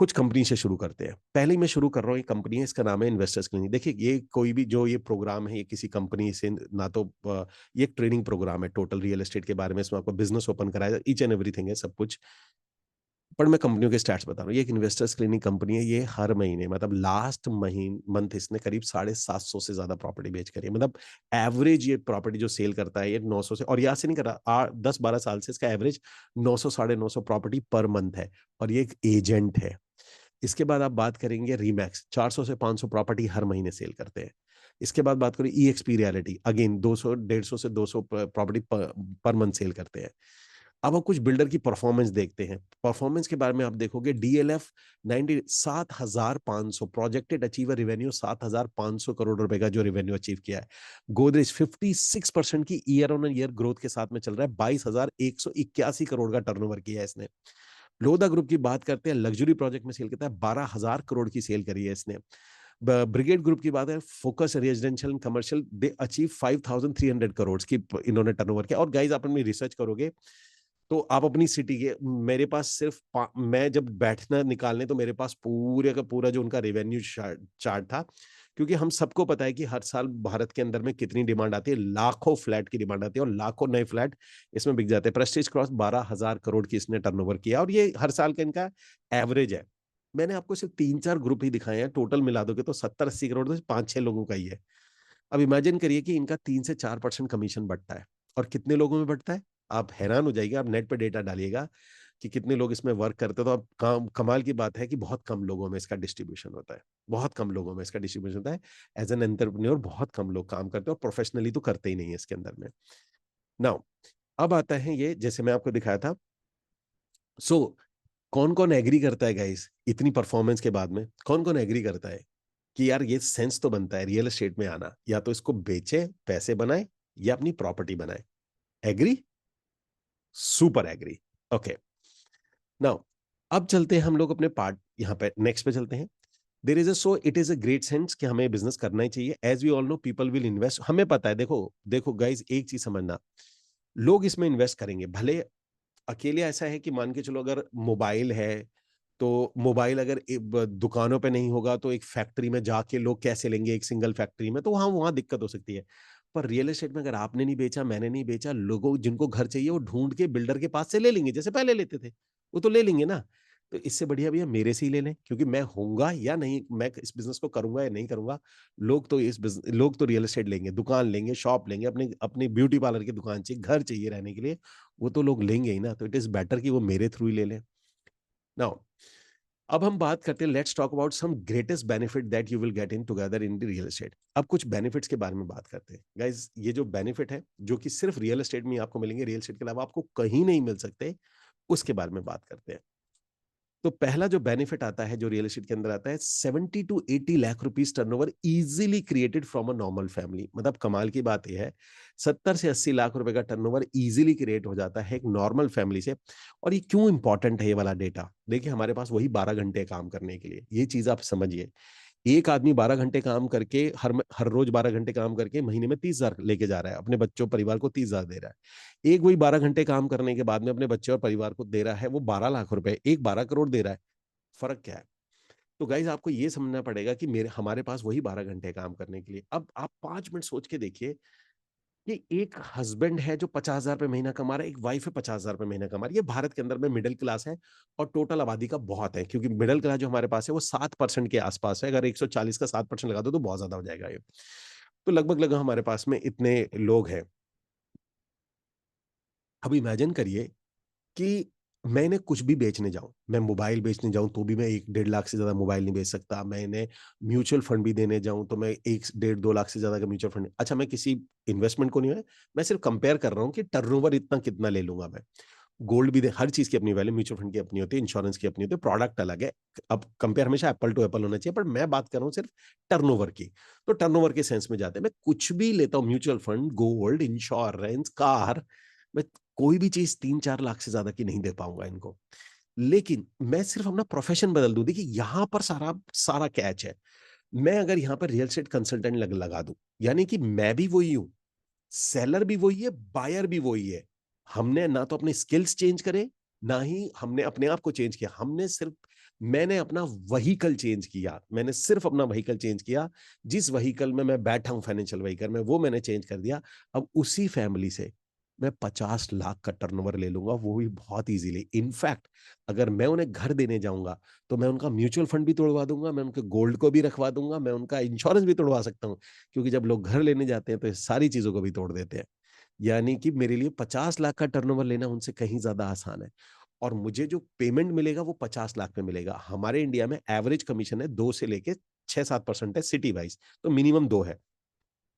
कुछ कंपनी से शुरू करते हैं। पहले ही मैं शुरू कर रहा हूँ, ये कंपनी है, इसका नाम है इन्वेस्टर्स क्लिनिक। देखिए, ये कोई भी जो ये प्रोग्राम है, ये किसी कंपनी से ना, तो ये एक ट्रेनिंग प्रोग्राम है टोटल रियल एस्टेट के बारे में। इसमें आपको बिजनेस ओपन कराया, ईच एंड एवरीथिंग है, सब कुछ। पर मैं कंपनियों के स्टैट्स बता रहा हूँ। ये एक इन्वेस्टर्स क्लिनिक कंपनी है। ये हर महीने, मतलब लास्ट मंथ इसने करीब 750 से ज्यादा प्रॉपर्टी बेच करी है। मतलब एवरेज ये प्रॉपर्टी जो सेल करता है, ये 900 से, और यहाँ से नहीं कर रहा, 10-12 साल से इसका एवरेज 900 950 प्रॉपर्टी पर मंथ है, और ये एक एजेंट है। इसके बाद आप बात करेंगे रीमैक्स, 400 से 500 प्रॉपर्टी हर महीने सेल करते हैं। इसके बाद बात करें ईएक्सपी रियलिटी, अगेन 200 150 से 200 प्रॉपर्टी पर मंथ सेल करते हैं। अब हम कुछ बिल्डर की परफॉर्मेंस देखते हैं। परफॉर्मेंस के बारे में आप देखोगे, DLF 7,500 projected achiever revenue, 7,500 crore रुपए का जो रेवेन्यू अचीव किया है। गोदरेज 56% की ईयर ऑन ईयर ग्रोथ के साथ में चल रहा है, 22,181 करोड़ का टर्नओवर किया है इसने। लोधा ग्रुप की बात करते हैं, लग्जरी प्रोजेक्ट में सेल करता है, 12,000 करोड़ की सेल करी है इसने। ब्रिगेड ग्रुप की बात है, focus residential and commercial, they achieve 5,300 crore की इन्होंने टर्नओवर किया। और गाइज, आप अपनी रिसर्च करोगे तो आप अपनी सिटी के, मेरे पास सिर्फ मैं जब बैठना निकालने, तो मेरे पास पूरे का पूरा जो उनका रेवेन्यू चार्ट था, क्योंकि हम सबको पता है कि हर साल भारत के अंदर में कितनी डिमांड आती है, लाखों फ्लैट की डिमांड आती है, और लाखों नए फ्लैट इसमें बिक जाते हैं। प्रेस्टीज क्रॉस 12,000 करोड़ की इसने टर्नओवर किया, और ये हर साल का इनका एवरेज है। मैंने आपको सिर्फ 3-4 ग्रुप ही दिखाए हैं, टोटल मिला दोगे तो 70-80 करोड़, तो 5-6 लोगों का ही है। अब इमेजिन करिए कि इनका 3 से 4% कमीशन बढ़ता है। और कितने लोगों में बंटता है? आप हैरान हो जाइएगा, आप नेट पे डेटा डालिएगा कि कितने लोग इसमें वर्क करते हैं, तो आप कमाल की बात है कि बहुत कम लोगों में इसका डिस्ट्रीब्यूशन होता है। बहुत कम लोगों में इसका डिस्ट्रीब्यूशन होता है। एज़ एन एंटरप्रेन्योर बहुत कम लोग काम करते हैं और प्रोफेशनली तो करते ही नहीं है इसके अंदर में। नाउ अब आता है ये, जैसे मैं आपको दिखाया था। सो कौन-कौन एग्री करता है गाइस इतनी परफॉर्मेंस के बाद में? कौन-कौन एग्री करता है कि यार ये सेंस तो बनता है रियल एस्टेट में आना, या तो इसको बेचे, पैसे बनाए या अपनी प्रॉपर्टी बनाए। Agree? Super agree. Okay. Now अब चलते हैं हम लोग अपने पार्ट यहाँ पे नेक्स्ट पे चलते हैं। There is a so it is a great sense कि हमें बिजनेस करना ही चाहिए। As we all know people will invest, हमें पता है। देखो देखो गाइस, एक चीज समझना, लोग इसमें इन्वेस्ट करेंगे। भले अकेले ऐसा है कि मान के चलो अगर मोबाइल है, तो मोबाइल अगर दुकानों पे नहीं होगा तो एक फैक्ट्री में जाके लोग कैसे लेंगे, एक सिंगल फैक्ट्री में, तो वहाँ वहाँ दिक्कत हो सकती है। पर रियल एस्टेट में अगर आपने नहीं बेचा, मैंने नहीं बेचा, लोगों जिनको घर चाहिए वो ढूंढ के बिल्डर के पास से ले लेंगे, जैसे पहले लेते थे। वो तो ले लेंगे ना। तो इससे बढ़िया भैया मेरे से ही ले लें, क्योंकि मैं होऊंगा या नहीं, मैं इस बिजनेस को करूंगा या नहीं करूंगा, लोग तो रियल एस्टेट लेंगे, दुकान लेंगे, शॉप लेंगे, अपने अपनी ब्यूटी पार्लर की दुकान चाहिए, घर चाहिए रहने के लिए, वो तो लोग लेंगे ही ना। तो इट इज बेटर कि वो मेरे थ्रू ही ले लें। नाउ अब हम बात करते हैं, let's talk about some greatest benefit that you will get in together in the real estate. अब कुछ बेनिफिट्स के बारे में बात करते हैं गाइस। ये जो बेनिफिट है जो कि सिर्फ रियल एस्टेट में ही आपको मिलेंगे, रियल एस्टेट के अलावा आपको कहीं नहीं मिल सकते, उसके बारे में बात करते हैं। तो पहला जो बेनिफिट आता है जो रियल एस्टेट के अंदर आता है, 70 to 80 lakh rupees turnover easily created from a normal family. मतलब कमाल की बात यह है, 70 से 80 लाख रुपए का टर्नओवर इजीली क्रिएट हो जाता है एक नॉर्मल फैमिली से। और ये क्यों इंपॉर्टेंट है ये वाला डेटा? देखिए हमारे पास वही 12 घंटे काम करने के लिए, ये चीज आप समझिए। एक आदमी 12 घंटे काम करके, हर रोज 12 घंटे काम करके महीने में 30,000 लेके जा रहा है, अपने बच्चों परिवार को 30,000 दे रहा है। एक वही 12 घंटे काम करने के बाद में अपने बच्चे और परिवार को दे रहा है वो 12 लाख रुपए, एक 12 करोड़ दे रहा है। फ़र्क क्या है? तो गाइज़ आपको ये समझना पड़ेगा कि मेरे हमारे पास वही 12 घंटे काम करने के लिए। अब आप 5 मिनट सोच के देखिए कि एक हस्बैंड है जो 50,000 रुपए महीना कमा रहा है, एक वाइफ है 50,000 रुपए महीना कमा रही है। ये भारत के अंदर में मिडल क्लास है और टोटल आबादी का बहुत है, क्योंकि मिडल क्लास जो हमारे पास है वो 7% के आस-पास है। अगर 140 का 7% लगा दो तो बहुत ज़्यादा हो जाएगा ये। तो लगभग-लगभग हमारे पास में इतने लोग हैं। अब इमेजिन करिए कि मैं इन्हें कुछ भी बेचने जाऊँ, मैं मोबाइल बेचने जाऊँ तो भी मैं 1 डेढ़ लाख से ज़्यादा मोबाइल नहीं बेच सकता। मैं इन्हें म्यूचुअल फंड भी देने जाऊँ तो मैं 1 डेढ़ 2 लाख से ज़्यादा का म्यूचुअल फंड, अच्छा मैं किसी इन्वेस्टमेंट को नहीं है, मैं सिर्फ कंपेयर कर रहा हूँ कि टर्नओवर इतना कितना ले लूँगा मैं। गोल्ड भी दे, हर चीज़ की अपनी वैल्यू, म्यूचुअल फंड की अपनी होती है, इंश्योरेंस की अपनी होती है, प्रोडक्ट अलग है। अब कंपेयर हमेशा एप्पल टू एप्पल होना चाहिए, पर मैं बात कर रहा हूँ सिर्फ टर्नओवर की। तो टर्नओवर के सेंस में जाते हैं, मैं कुछ भी लेता हूँ, mutual fund, gold, insurance, car, मैं कोई भी चीज़ 3-4 लाख से ज़्यादा की नहीं दे पाऊँगा इनको। लेकिन मैं सिर्फ अपना प्रोफ़ेशन बदल दूँ, देखिए यहाँ पर सारा सारा कैच है। मैं अगर यहाँ पर रियल एस्टेट कंसल्टेंट लगा दूँ, यानी कि मैं भी वही हूँ, सेलर भी वही है, बायर भी वही है। हमने ना तो अपने स्किल्स चेंज करे, ना ही हमने अपने आप को चेंज किया। मैंने अपना व्हीकल चेंज किया। मैंने सिर्फ अपना व्हीकल चेंज किया। जिस व्हीकल में मैं बैठा हूँ फाइनेंशियल व्हीकल में, वो मैंने चेंज कर दिया। अब उसी फैमिली से मैं 50 लाख का टर्नओवर ले लूँगा, वो भी बहुत ईज़िली। इनफैक्ट अगर मैं उन्हें घर देने जाऊँगा, तो मैं उनका म्यूचुअल फंड भी तोड़वा दूँगा, मैं उनके गोल्ड को भी रखवा दूँगा, मैं उनका इंश्योरेंस भी तोड़वा सकता हूँ। क्योंकि जब लोग घर लेने जाते हैं तो ये सारी चीज़ों को भी तोड़ देते हैं। यानी कि मेरे लिए 50 लाख का टर्नओवर लेना उनसे कहीं ज़्यादा आसान है और मुझे जो पेमेंट मिलेगा वो 50 लाख में मिलेगा। हमारे इंडिया में एवरेज कमीशन है 2 से लेके 6-7% है सिटी वाइज़, तो मिनिमम 2 है।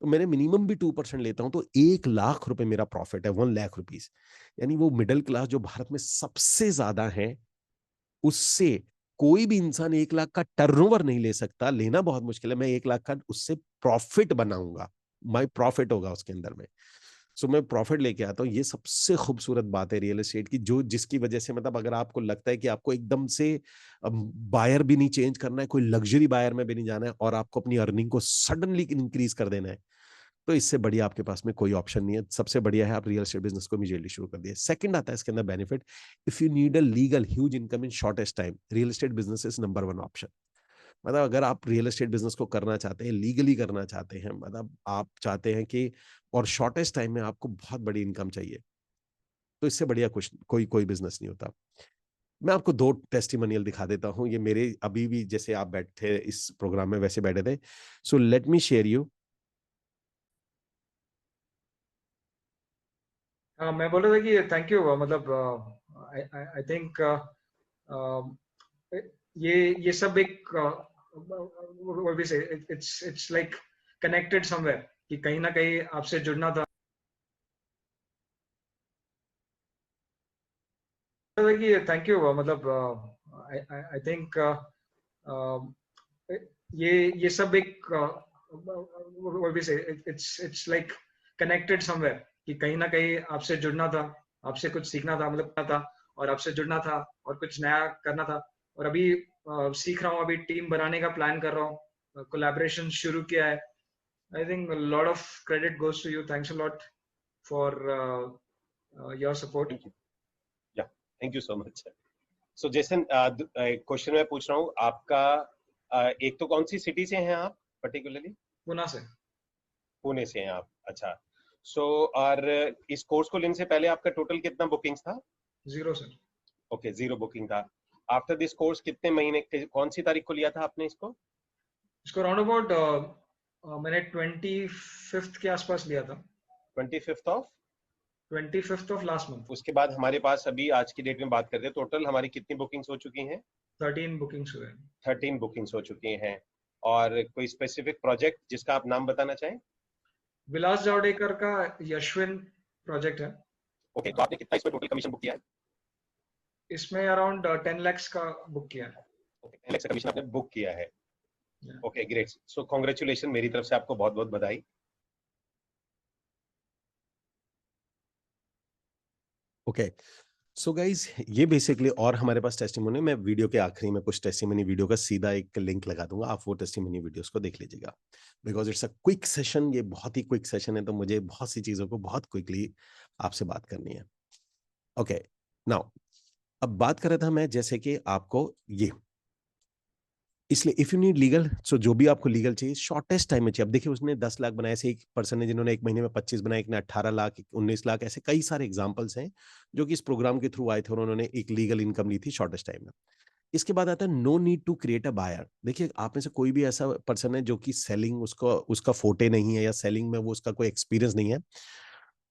तो मैंने मिनिमम भी 2% लेता हूँ तो 1 लाख रुपए मेरा प्रॉफिट है, 1 लाख रुपीज़। यानी वो मिडल क्लास जो भारत में सबसे ज़्यादा है, उससे कोई भी इंसान 1 लाख का टर्नओवर नहीं ले सकता, लेना बहुत मुश्किल है। मैं 1 लाख का उससे प्रॉफिट बनाऊँगा, माय प्रॉफिट होगा उसके अंदर में। सो मैं प्रॉफिट लेके आता हूँ। ये सबसे खूबसूरत बात है रियल एस्टेट की, जो जिसकी वजह से मतलब अगर आपको लगता है कि आपको एकदम से बायर भी नहीं चेंज करना है, कोई लग्जरी बायर में भी नहीं जाना है और आपको अपनी अर्निंग को सडनली इंक्रीज कर देना है, तो इससे बढ़िया आपके पास में कोई ऑप्शन नहीं है। सबसे बढ़िया है आप रियल एस्टेट बिज़नेस को इमीडिएटली शुरू कर दिए। सेकंड आता है इसके अंदर benefit, if you need a legal huge income in shortest time, real estate business is number 1 option. मतलब अगर आप रियल एस्टेट बिज़नेस को करना चाहते हैं, लीगली करना चाहते हैं, मतलब आप चाहते हैं कि और शॉर्टेस्ट टाइम में आपको बहुत बड़ी इनकम चाहिए, तो इससे बढ़िया कुछ कोई कोई बिज़नेस नहीं होता। मैं आपको 2 टेस्टिमोनियल दिखा देता हूँ, ये मेरे अभी भी जैसे आप बैठे इस प्रोग्राम में वैसे बैठे थे। So let me share you मैं बोल रहा था कि थैंक यू, मतलब आई थिंक ये सब एक इट्स लाइक कनेक्टेड समवेयर, कि कहीं ना कहीं आपसे जुड़ना था कि थैंक यू, मतलब आई थिंक ये सब एक इट्स लाइक कनेक्टेड समवेयर, कि कहीं ना कहीं आपसे जुड़ना था, आपसे कुछ सीखना था, मतलब था, और आपसे जुड़ना था और कुछ नया करना था। और अभी सीख रहा हूँ, अभी टीम बनाने का प्लान कर रहा हूँ, कोलैबोरेशन शुरू किया है। I think lot of credit goes to you, thanks a lot for your support. Thank you. Yeah thank you so much. So Jason, question मैं पूछ रहा हूँ आपका, एक तो कौन सी सिटी से हैं आप पर्टिकुलरली? पुणे से। पुणे से हैं आप, अच्छा। सो और इस कोर्स को लेने से पहले आपका टोटल कितना बुकिंग्स था? 0 सर। ओके, 0 बुकिंग था। आफ्टर दिस कोर्स कितने महीने, कौन सी तारीख को लिया था आपने इसको? इसको राउंड अबाउट मैंने 25th के आसपास लिया था। 25th of? 25th of last month. उसके बाद हमारे पास अभी आज की डेट में बात करते हैं, टोटल हमारी कितनी बुकिंग्स हो चुकी हैं? 13 बुकिंग्स हुए हैं। 13 बुकिंग्स हो चुकी हैं। और कोई स्पेसिफिक प्रोजेक्ट जिसका आप नाम बताना चाहें? विलास जावड़ेकर का यशविन प्रोजेक्ट है। ओके, तो आपने कितना इसमें टोटल कमीशन बुक किया है? इसमें अराउंड 10 lakhs का बुक किया है। ओके, 10 लाख का कमीशन आपने बुक किया है। Yeah. Okay, great. So congratulation, मेरी तरफ से आपको बहुत बहुत बधाई। ओके, सो गाइज ये बेसिकली, और हमारे पास टेस्टिमोनी, मैं वीडियो के आखिरी में कुछ टेस्टिमोनी वीडियो का सीधा एक लिंक लगा दूंगा, आप वो टेस्टिमोनी वीडियोस को देख लीजिएगा, because it's a quick session, ये बहुत ही क्विक सेशन है, तो मुझे बहुत सी चीज़ों को बहुत क्विकली आपसे बात करनी है। ओके, नाउ अब बात कर रहा था मैं, जैसे कि आपको ये, इसलिए इफ यू नीड लीगल, सो जो भी आपको लीगल चाहिए शॉर्टेस्ट टाइम में चाहिए। अब देखिए उसने 10 लाख बनाए, ऐसे एक पर्सन ने जिन्होंने एक महीने में 25 बनाए, एक ने 18 लाख, 19 लाख, ऐसे कई सारे एग्जांपल्स हैं जो कि इस प्रोग्राम के थ्रू आए थे और उन्होंने एक लीगल इनकम ली थी शॉर्टेस्ट टाइम में। इसके बाद आता है no need to create a buyer. देखिए आप में से कोई भी ऐसा पर्सन है जो कि सेलिंग उसका उसका फोटे नहीं है, या सेलिंग में वो उसका कोई एक्सपीरियंस नहीं है,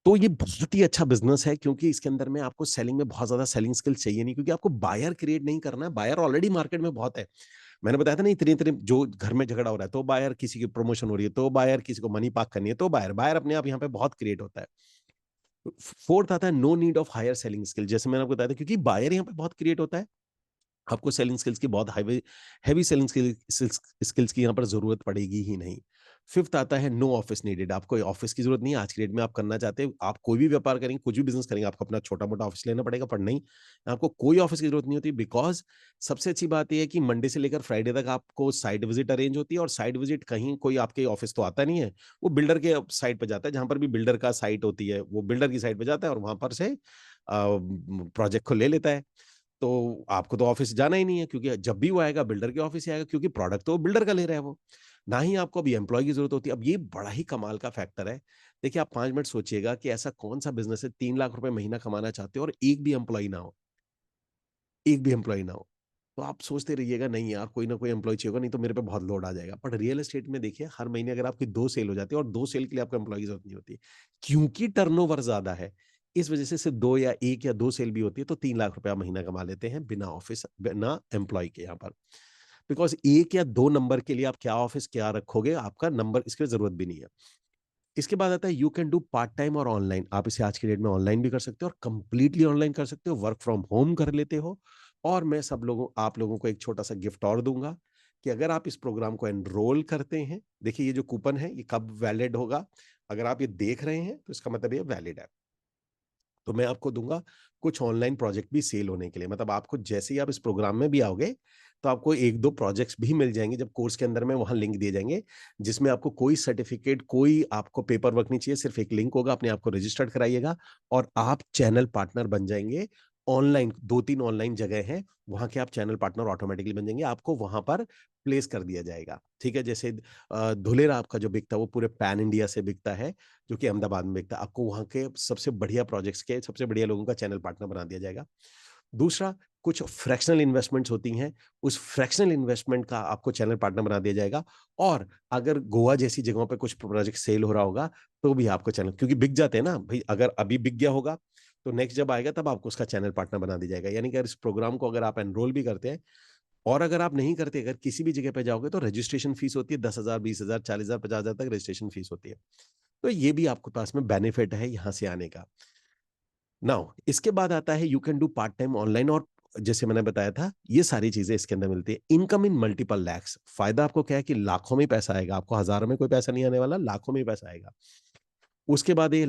तो ये बहुत ही अच्छा बिजनेस है, क्योंकि इसके अंदर में आपको सेलिंग में बहुत ज्यादा सेलिंग स्किल्स चाहिए नहीं, क्योंकि आपको बायर क्रिएट नहीं करना है, बायर ऑलरेडी मार्केट में बहुत है। मैंने बताया था ना, इतने इतने जो घर में झगड़ा हो रहा है तो बायर, किसी की प्रमोशन हो रही है तो बायर, किसी को मनी पाक करनी है तो बायर, बायर अपने आप यहाँ पे बहुत क्रिएट होता है। फोर्थ आता है no need of higher selling skill, जैसे मैंने आपको बताया था, क्योंकि बायर यहाँ पे बहुत क्रिएट होता है, आपको सेलिंग स्किल्स की बहुत हाई हैवी सेलिंग स्किल्स की यहाँ पर जरूरत पड़ेगी ही नहीं। फिफ्थ आता है नो ऑफिस नीडेड, आपको ऑफिस की जरूरत नहीं है। आज की डेट में आप करना चाहते हैं, आप कोई भी व्यापार करेंगे, कुछ भी बिजनेस करेंगे, आपको अपना छोटा मोटा ऑफिस लेना पड़ेगा, पर नहीं, आपको कोई ऑफिस की जरूरत नहीं होती। बिकॉज सबसे अच्छी बात यह है कि मंडे से लेकर फ्राइडे तक आपको साइट विजिट अरेंज होती है, और साइट विजिट कहीं कोई आपके ऑफिस तो आता नहीं है, वो बिल्डर के साइट पर जाता है, जहां पर भी बिल्डर का साइट होती है वो बिल्डर की साइट पर जाता है, और वहां पर से प्रोजेक्ट को ले लेता है। तो आपको तो ऑफिस जाना ही नहीं है, क्योंकि जब भी वो आएगा बिल्डर के ऑफिस ही आएगा, क्योंकि प्रोडक्ट तो बिल्डर का ले रहा है वो, ना ही आपको अभी एम्प्लॉय की जरूरत होती है। अब ये बड़ा ही कमाल का फैक्टर है। देखिए आप 5 मिनट सोचिएगा कि ऐसा कौन सा बिजनेस है 3 लाख रुपए महीना कमाना चाहते हो और एक भी एम्प्लॉय ना हो, एक भी एम्प्लॉय ना हो, तो आप सोचते रहिएगा नहीं यार कोई ना कोई एम्प्लॉय चाहिए होगा, नहीं तो मेरे पे बहुत लोड आ जाएगा। बट रियल एस्टेट में देखिए हर महीने अगर आपकी 2 सेल हो जाती है, और 2 सेल के लिए आपको एम्प्लॉय की जरूरत नहीं होती, क्योंकि टर्नओवर ज्यादा है, इस वजह से सिर्फ 1 या 2 सेल भी होती है तो 3 लाख रुपया महीना कमा लेते हैं बिना ऑफिस, बिना एम्प्लॉय के यहाँ पर। बिकॉज 1 या 2 नंबर के लिए आप क्या ऑफिस क्या रखोगे, आपका नंबर इसकी जरूरत भी नहीं है। इसके बाद आता है you can do part time और ऑनलाइन। आप इसे आज की डेट में ऑनलाइन भी कर सकते हो और कंप्लीटली ऑनलाइन कर सकते हो, वर्क फ्रॉम होम कर लेते हो। और मैं सब लोगों आप लोगों को एक छोटा सा गिफ्ट और दूंगा कि अगर आप इस प्रोग्राम को एनरोल करते हैं, देखिए ये जो कूपन है ये कब वैलिड होगा, अगर आप ये देख रहे हैं तो इसका मतलब ये वैलिड है। तो मैं आपको दूंगा कुछ ऑनलाइन प्रोजेक्ट भी सेल होने के लिए, मतलब आपको जैसे ही आप इस प्रोग्राम में भी आओगे तो आपको 1-2 प्रोजेक्ट्स भी मिल जाएंगे, जब कोर्स के अंदर में वहां लिंक दिए जाएंगे, जिसमें आपको कोई सर्टिफिकेट, कोई आपको पेपर वर्क नहीं चाहिए, सिर्फ एक लिंक होगा, अपने आप को रजिस्टर्ड कराइएगा और आप चैनल पार्टनर बन जाएंगे। ऑनलाइन 2-3 ऑनलाइन जगह हैं, वहां के आप चैनल पार्टनर ऑटोमेटिकली बन जाएंगे, आपको वहां पर प्लेस कर दिया जाएगा। ठीक है, जैसे धुलेरा आपका जो बिकता है वो पूरे पैन इंडिया से बिकता है, जो कि अहमदाबाद में बिकता है, आपको वहाँ के सबसे बढ़िया प्रोजेक्ट्स के सबसे बढ़िया लोगों का चैनल पार्टनर बना दिया जाएगा। दूसरा, कुछ फ्रैक्शनल इन्वेस्टमेंट्स होती हैं, उस फ्रैक्शनल इन्वेस्टमेंट का आपको चैनल पार्टनर बना दिया जाएगा। और अगर गोवा जैसी जगहों पे कुछ प्रोजेक्ट सेल हो रहा होगा, तो भी आपको चैनल, क्योंकि बिक जाते हैं ना भाई, अगर अभी बिक गया होगा, तो नेक्स्ट जब आएगा तब आपको उसका चैनल पार्टनर बना दिया जाएगा। यानी कि अगर इस प्रोग्राम को अगर आप एनरोल भी करते हैं, और अगर आप नहीं करते, अगर किसी भी जगह पे जाओगे, तो रजिस्ट्रेशन फीस होती है 10,000, 20,000, 40,000, 50,000 तक रजिस्ट्रेशन फीस होती है। तो ये भी आपके पास में बेनिफिट है यहाँ से आने का। नाउ इसके बाद आता है you can do part time online, और जैसे मैंने बताया था, ये सारी चीजें इसके अंदर मिलती है। इनकम इन मल्टीपल लैक्स, फायदा आपको क्या है कि लाखों में पैसा आएगा, आपको हजारों में कोई पैसा नहीं आने वाला, लाखों में पैसा आएगा। उसके बाद ये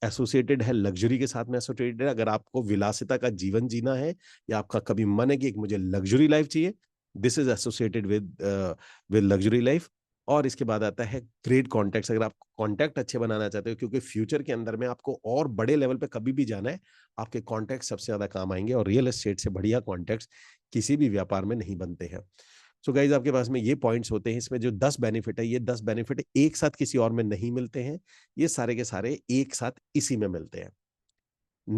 एसोसिएटेड है, लग्जरी के साथ में एसोसिएटेड है। अगर आपको विलासिता का जीवन जीना है, या आपका कभी मन है कि एक मुझे लग्जरी लाइफ चाहिए, this is associated with luxury life. और इसके बाद आता है ग्रेट कॉन्टैक्ट्स, अगर आप कॉन्टैक्ट अच्छे बनाना चाहते हो, क्योंकि फ्यूचर के अंदर में आपको और बड़े लेवल पे कभी भी जाना है, आपके कॉन्टैक्ट सबसे ज्यादा काम आएंगे, और रियल एस्टेट से बढ़िया कॉन्टैक्ट्स किसी भी व्यापार में नहीं बनते हैं। सो गाइज, आपके पास में ये पॉइंट्स होते हैं, इसमें जो 10 बेनिफिट है, ये 10 बेनिफिट एक साथ किसी और में नहीं मिलते हैं, ये सारे के सारे एक साथ इसी में मिलते हैं।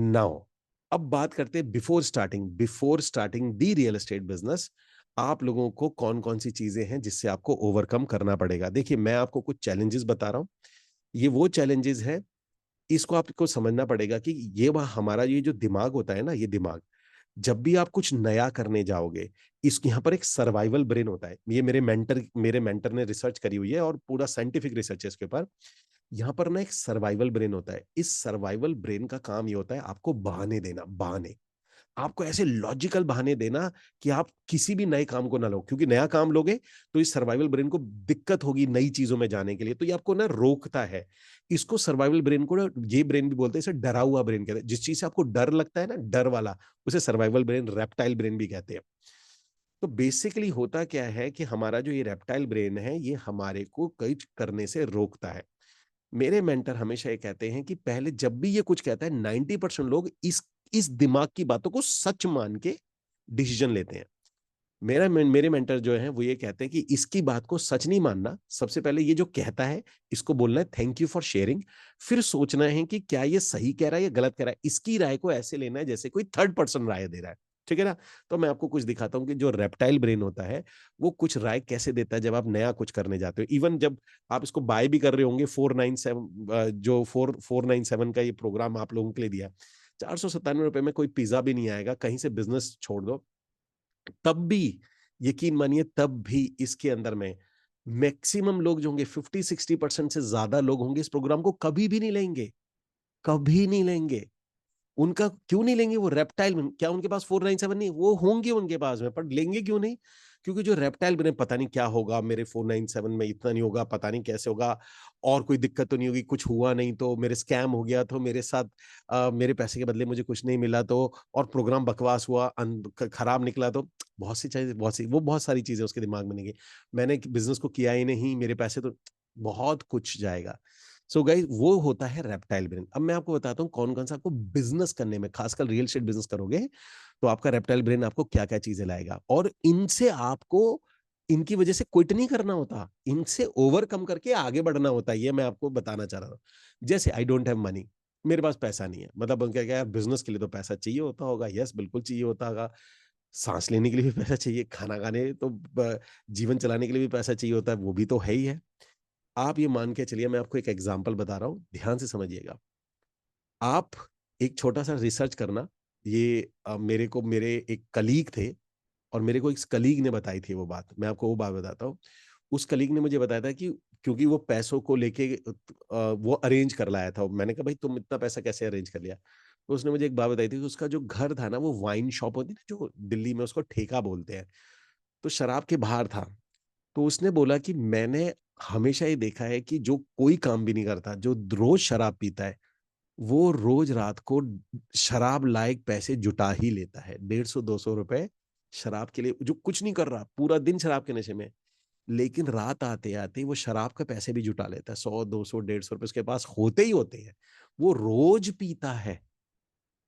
नाउ अब बात करते हैं before starting the real estate business, आप लोगों को कौन कौन सी चीजें हैं जिससे आपको ओवरकम करना पड़ेगा। देखिए, मैं आपको कुछ चैलेंजेस बता रहा हूं, ये वो चैलेंजेस हैं, इसको आपको समझना पड़ेगा कि ये वह हमारा ये जो दिमाग होता है ना, ये दिमाग जब भी आप कुछ नया करने जाओगे, इस यहाँ पर एक सर्वाइवल ब्रेन होता है। ये मेरे मेंटर ने रिसर्च करी हुई है, और पूरा साइंटिफिक रिसर्च है इसके ऊपर। यहाँ पर ना एक सर्वाइवल ब्रेन होता है। इस सर्वाइवल ब्रेन का काम ये होता है आपको बहाने देना, बहाने, आपको ऐसे लॉजिकल बहाने देना कि आप किसी भी नए काम को ना लो, क्योंकि नया काम लोगे तो इस सर्वाइवल ब्रेन को दिक्कत होगी नई चीजों में जाने के लिए, तो ये आपको ना रोकता है। इसको सर्वाइवल ब्रेन को ना, ये ब्रेन भी बोलते हैं, इसे डरा हुआ ब्रेन कहते हैं। जिस चीज से आपको डर लगता है ना, डर वाला, उसे सर्वाइवल ब्रेन, रेप्टाइल ब्रेन भी कहते हैं। तो बेसिकली होता क्या है कि हमारा जो ये रेप्टाइल ब्रेन है, ये हमारे को कई करने से रोकता है। मेरे मेंटर हमेशा ये कहते हैं कि पहले जब भी ये कुछ कहता है, 90% लोग इस दिमाग की बातों को सच मान के डिसीजन लेते हैं। मेरे मेंटर जो है वो ये कहते हैं कि इसकी बात को सच नहीं मानना, सबसे पहले ये जो कहता है इसको बोलना है थैंक यू फॉर शेयरिंग, फिर सोचना है कि क्या ये सही कह रहा है या गलत कह रहा है। इसकी राय को ऐसे लेना है जैसे कोई थर्ड पर्सन राय दे रहा है, ठीक है ना। तो मैं आपको कुछ दिखाता हूँ कि जो रेप्टाइल ब्रेन होता है, वो कुछ राय कैसे देता है जब आप नया कुछ करने जाते हो। इवन जब आप इसको बाय भी कर रहे होंगे, 497 जो 497 का ये प्रोग्राम आप लोगों के लिए दिया, 497 रुपए में कोई पिज्जा भी नहीं आएगा, कहीं से बिजनेस छोड़ दो, तब भी यकीन मानिए, तब भी इसके अंदर में मैक्सिमम लोग जो होंगे, 50-60% से ज्यादा लोग होंगे, इस प्रोग्राम को कभी भी नहीं लेंगे, कभी नहीं लेंगे। उनका क्यों नहीं लेंगे? वो रेप्टाइल में, क्या उनके पास 497 नहीं, वो होंगे उनके पास में, पर लेंगे क्यों नहीं? क्योंकि जो रेप्टाइल में पता नहीं क्या होगा, मेरे 497 में इतना नहीं होगा, पता नहीं कैसे होगा, और कोई दिक्कत तो नहीं होगी, कुछ हुआ नहीं तो, मेरे स्कैम हो गया तो मेरे साथ, मेरे पैसे के बदले मुझे कुछ नहीं मिला तो, और प्रोग्राम बकवास हुआ, खराब निकला तो, बहुत सी चीजें, बहुत सारी चीजें उसके दिमाग में नहीं गई। मैंने बिजनेस को किया ही नहीं, मेरे पैसे तो, बहुत कुछ जाएगा। सो गाइस, वो होता है रेप्टाइल ब्रेन। अब मैं आपको बताता हूँ कौन कौन सा आपको बिजनेस करने में, खासकर रियल एस्टेट बिजनेस करोगे, तो आपका रेप्टाइल ब्रेन आपको क्या क्या चीजें लाएगा, और इनसे आपको, इनकी वजह से क्विट नहीं करना होता, इनसे ओवरकम करके आगे बढ़ना होता है। ये मैं आपको बताना चाह रहा हूँ। जैसे आई डोंट हैव मनी, मेरे पास पैसा नहीं है, मतलब क्या क्या, बिजनेस के लिए तो पैसा चाहिए होता होगा, यस बिल्कुल चाहिए होता होगा, सांस लेने के लिए भी पैसा चाहिए, खाना खाने तो, जीवन चलाने के लिए भी पैसा चाहिए होता है, वो भी तो है ही है। आप ये मान के चलिए, मैं आपको एक एग्जांपल बता रहा हूँ, ध्यान से समझिएगा। आप एक छोटा सा रिसर्च करना, ये मेरे को मेरे एक कलीग थे, और मेरे को एक कलीग ने बताई थी वो बात, मैं आपको वो बात बताता हूँ। उस कलीग ने मुझे बताया था कि क्योंकि वो पैसों को लेके वो अरेंज कर लाया था। मैंने कहा भाई तुम इतना पैसा कैसे अरेंज कर लिया? तो उसने मुझे एक बात बताई थी कि उसका जो घर था ना, वो वाइन शॉप होती है ना, जो दिल्ली में उसको ठेका बोलते हैं, तो शराब के बाहर था। तो उसने बोला कि मैंने हमेशा ये देखा है कि जो कोई काम भी नहीं करता, जो रोज शराब पीता है, वो रोज रात को शराब लायक पैसे जुटा ही लेता है, 150-200 रुपए शराब के लिए, जो कुछ नहीं कर रहा, पूरा दिन शराब के नशे में, लेकिन रात आते आते वो शराब के पैसे भी जुटा लेता है, 100, 200, 150 रुपए उसके पास होते ही होते हैं, वो रोज पीता है।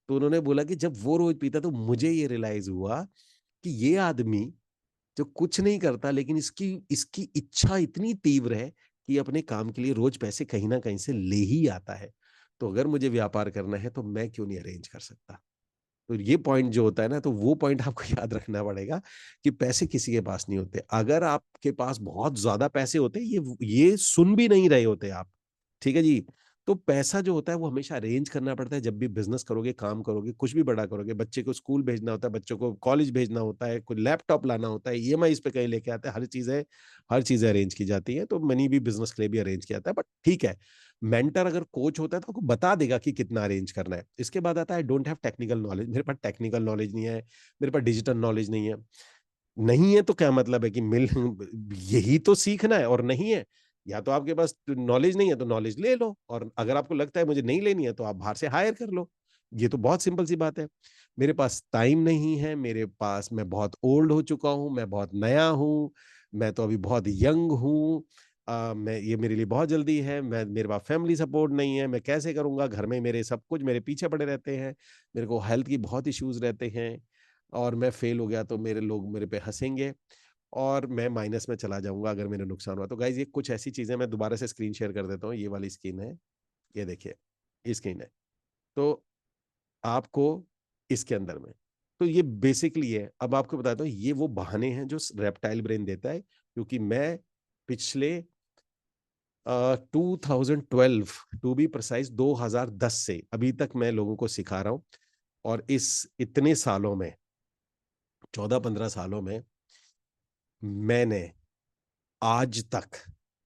तो उन्होंने बोला कि जब वो रोज पीता, तो मुझे ये रियलाइज हुआ कि ये आदमी जो कुछ नहीं करता, लेकिन इसकी इसकी इच्छा इतनी तीव्र है कि अपने काम के लिए रोज पैसे कहीं ना कहीं से ले ही आता है। तो अगर मुझे व्यापार करना है, तो मैं क्यों नहीं अरेंज कर सकता? तो ये पॉइंट जो होता है ना, तो वो पॉइंट आपको याद रखना पड़ेगा कि पैसे किसी के पास नहीं होते। अगर आपके पास बहुत ज्यादा पैसे होते, ये सुन भी नहीं रहे होते आप, ठीक है जी। तो पैसा जो होता है वो हमेशा अरेंज करना पड़ता है। जब भी बिजनेस करोगे, काम करोगे, कुछ भी बड़ा करोगे, बच्चे को स्कूल भेजना होता है, बच्चों को कॉलेज भेजना होता है, कोई लैपटॉप लाना होता है, ईएमआई पे कहीं लेके आते हैं, हर चीजें अरेंज की जाती है। तो मनी भी बिजनेस के लिए भी अरेंज किया जाता है, बट ठीक है, मेंटर अगर कोच होता है तो आपको बता देगा कि कितना अरेंज करना है। इसके बाद आता है डोंट हैव टेक्निकल नॉलेज। मेरे पास टेक्निकल नॉलेज नहीं है, मेरे पास डिजिटल नॉलेज नहीं है। नहीं है तो क्या मतलब है कि मिल यही तो सीखना है, और नहीं है, या तो आपके पास नॉलेज नहीं है तो नॉलेज ले लो, और अगर आपको लगता है मुझे नहीं लेनी है तो आप बाहर से हायर कर लो। ये तो बहुत सिंपल सी बात है। मेरे पास टाइम नहीं है, मेरे पास, मैं बहुत ओल्ड हो चुका हूं, मैं बहुत नया हूं, मैं तो अभी बहुत यंग हूं, मैं, ये मेरे लिए बहुत जल्दी है, मैं, मेरे पास फैमिली सपोर्ट नहीं है, मैं कैसे करूंगा, घर में मेरे सब कुछ मेरे पीछे पड़े रहते हैं, मेरे को हेल्थ की बहुत इश्यूज रहते हैं, और मैं फेल हो गया तो मेरे लोग मेरे पे हंसेंगे, और मैं माइनस में चला जाऊंगा अगर मेरा नुकसान हुआ तो। गाइज ये कुछ ऐसी चीजें, मैं दोबारा से स्क्रीन शेयर कर देता हूँ। ये वाली स्क्रीन है, ये देखिए, ये स्क्रीन है। तो आपको इसके अंदर में, तो ये बेसिकली है। अब आपको बताता हूँ, ये वो बहाने हैं जो रेप्टाइल ब्रेन देता है, क्योंकि मैं पिछले 2012, टू बी प्रिसाइज 2010 से अभी तक मैं लोगों को सिखा रहा हूँ। और इस इतने सालों में, 14-15 सालों में, मैंने आज तक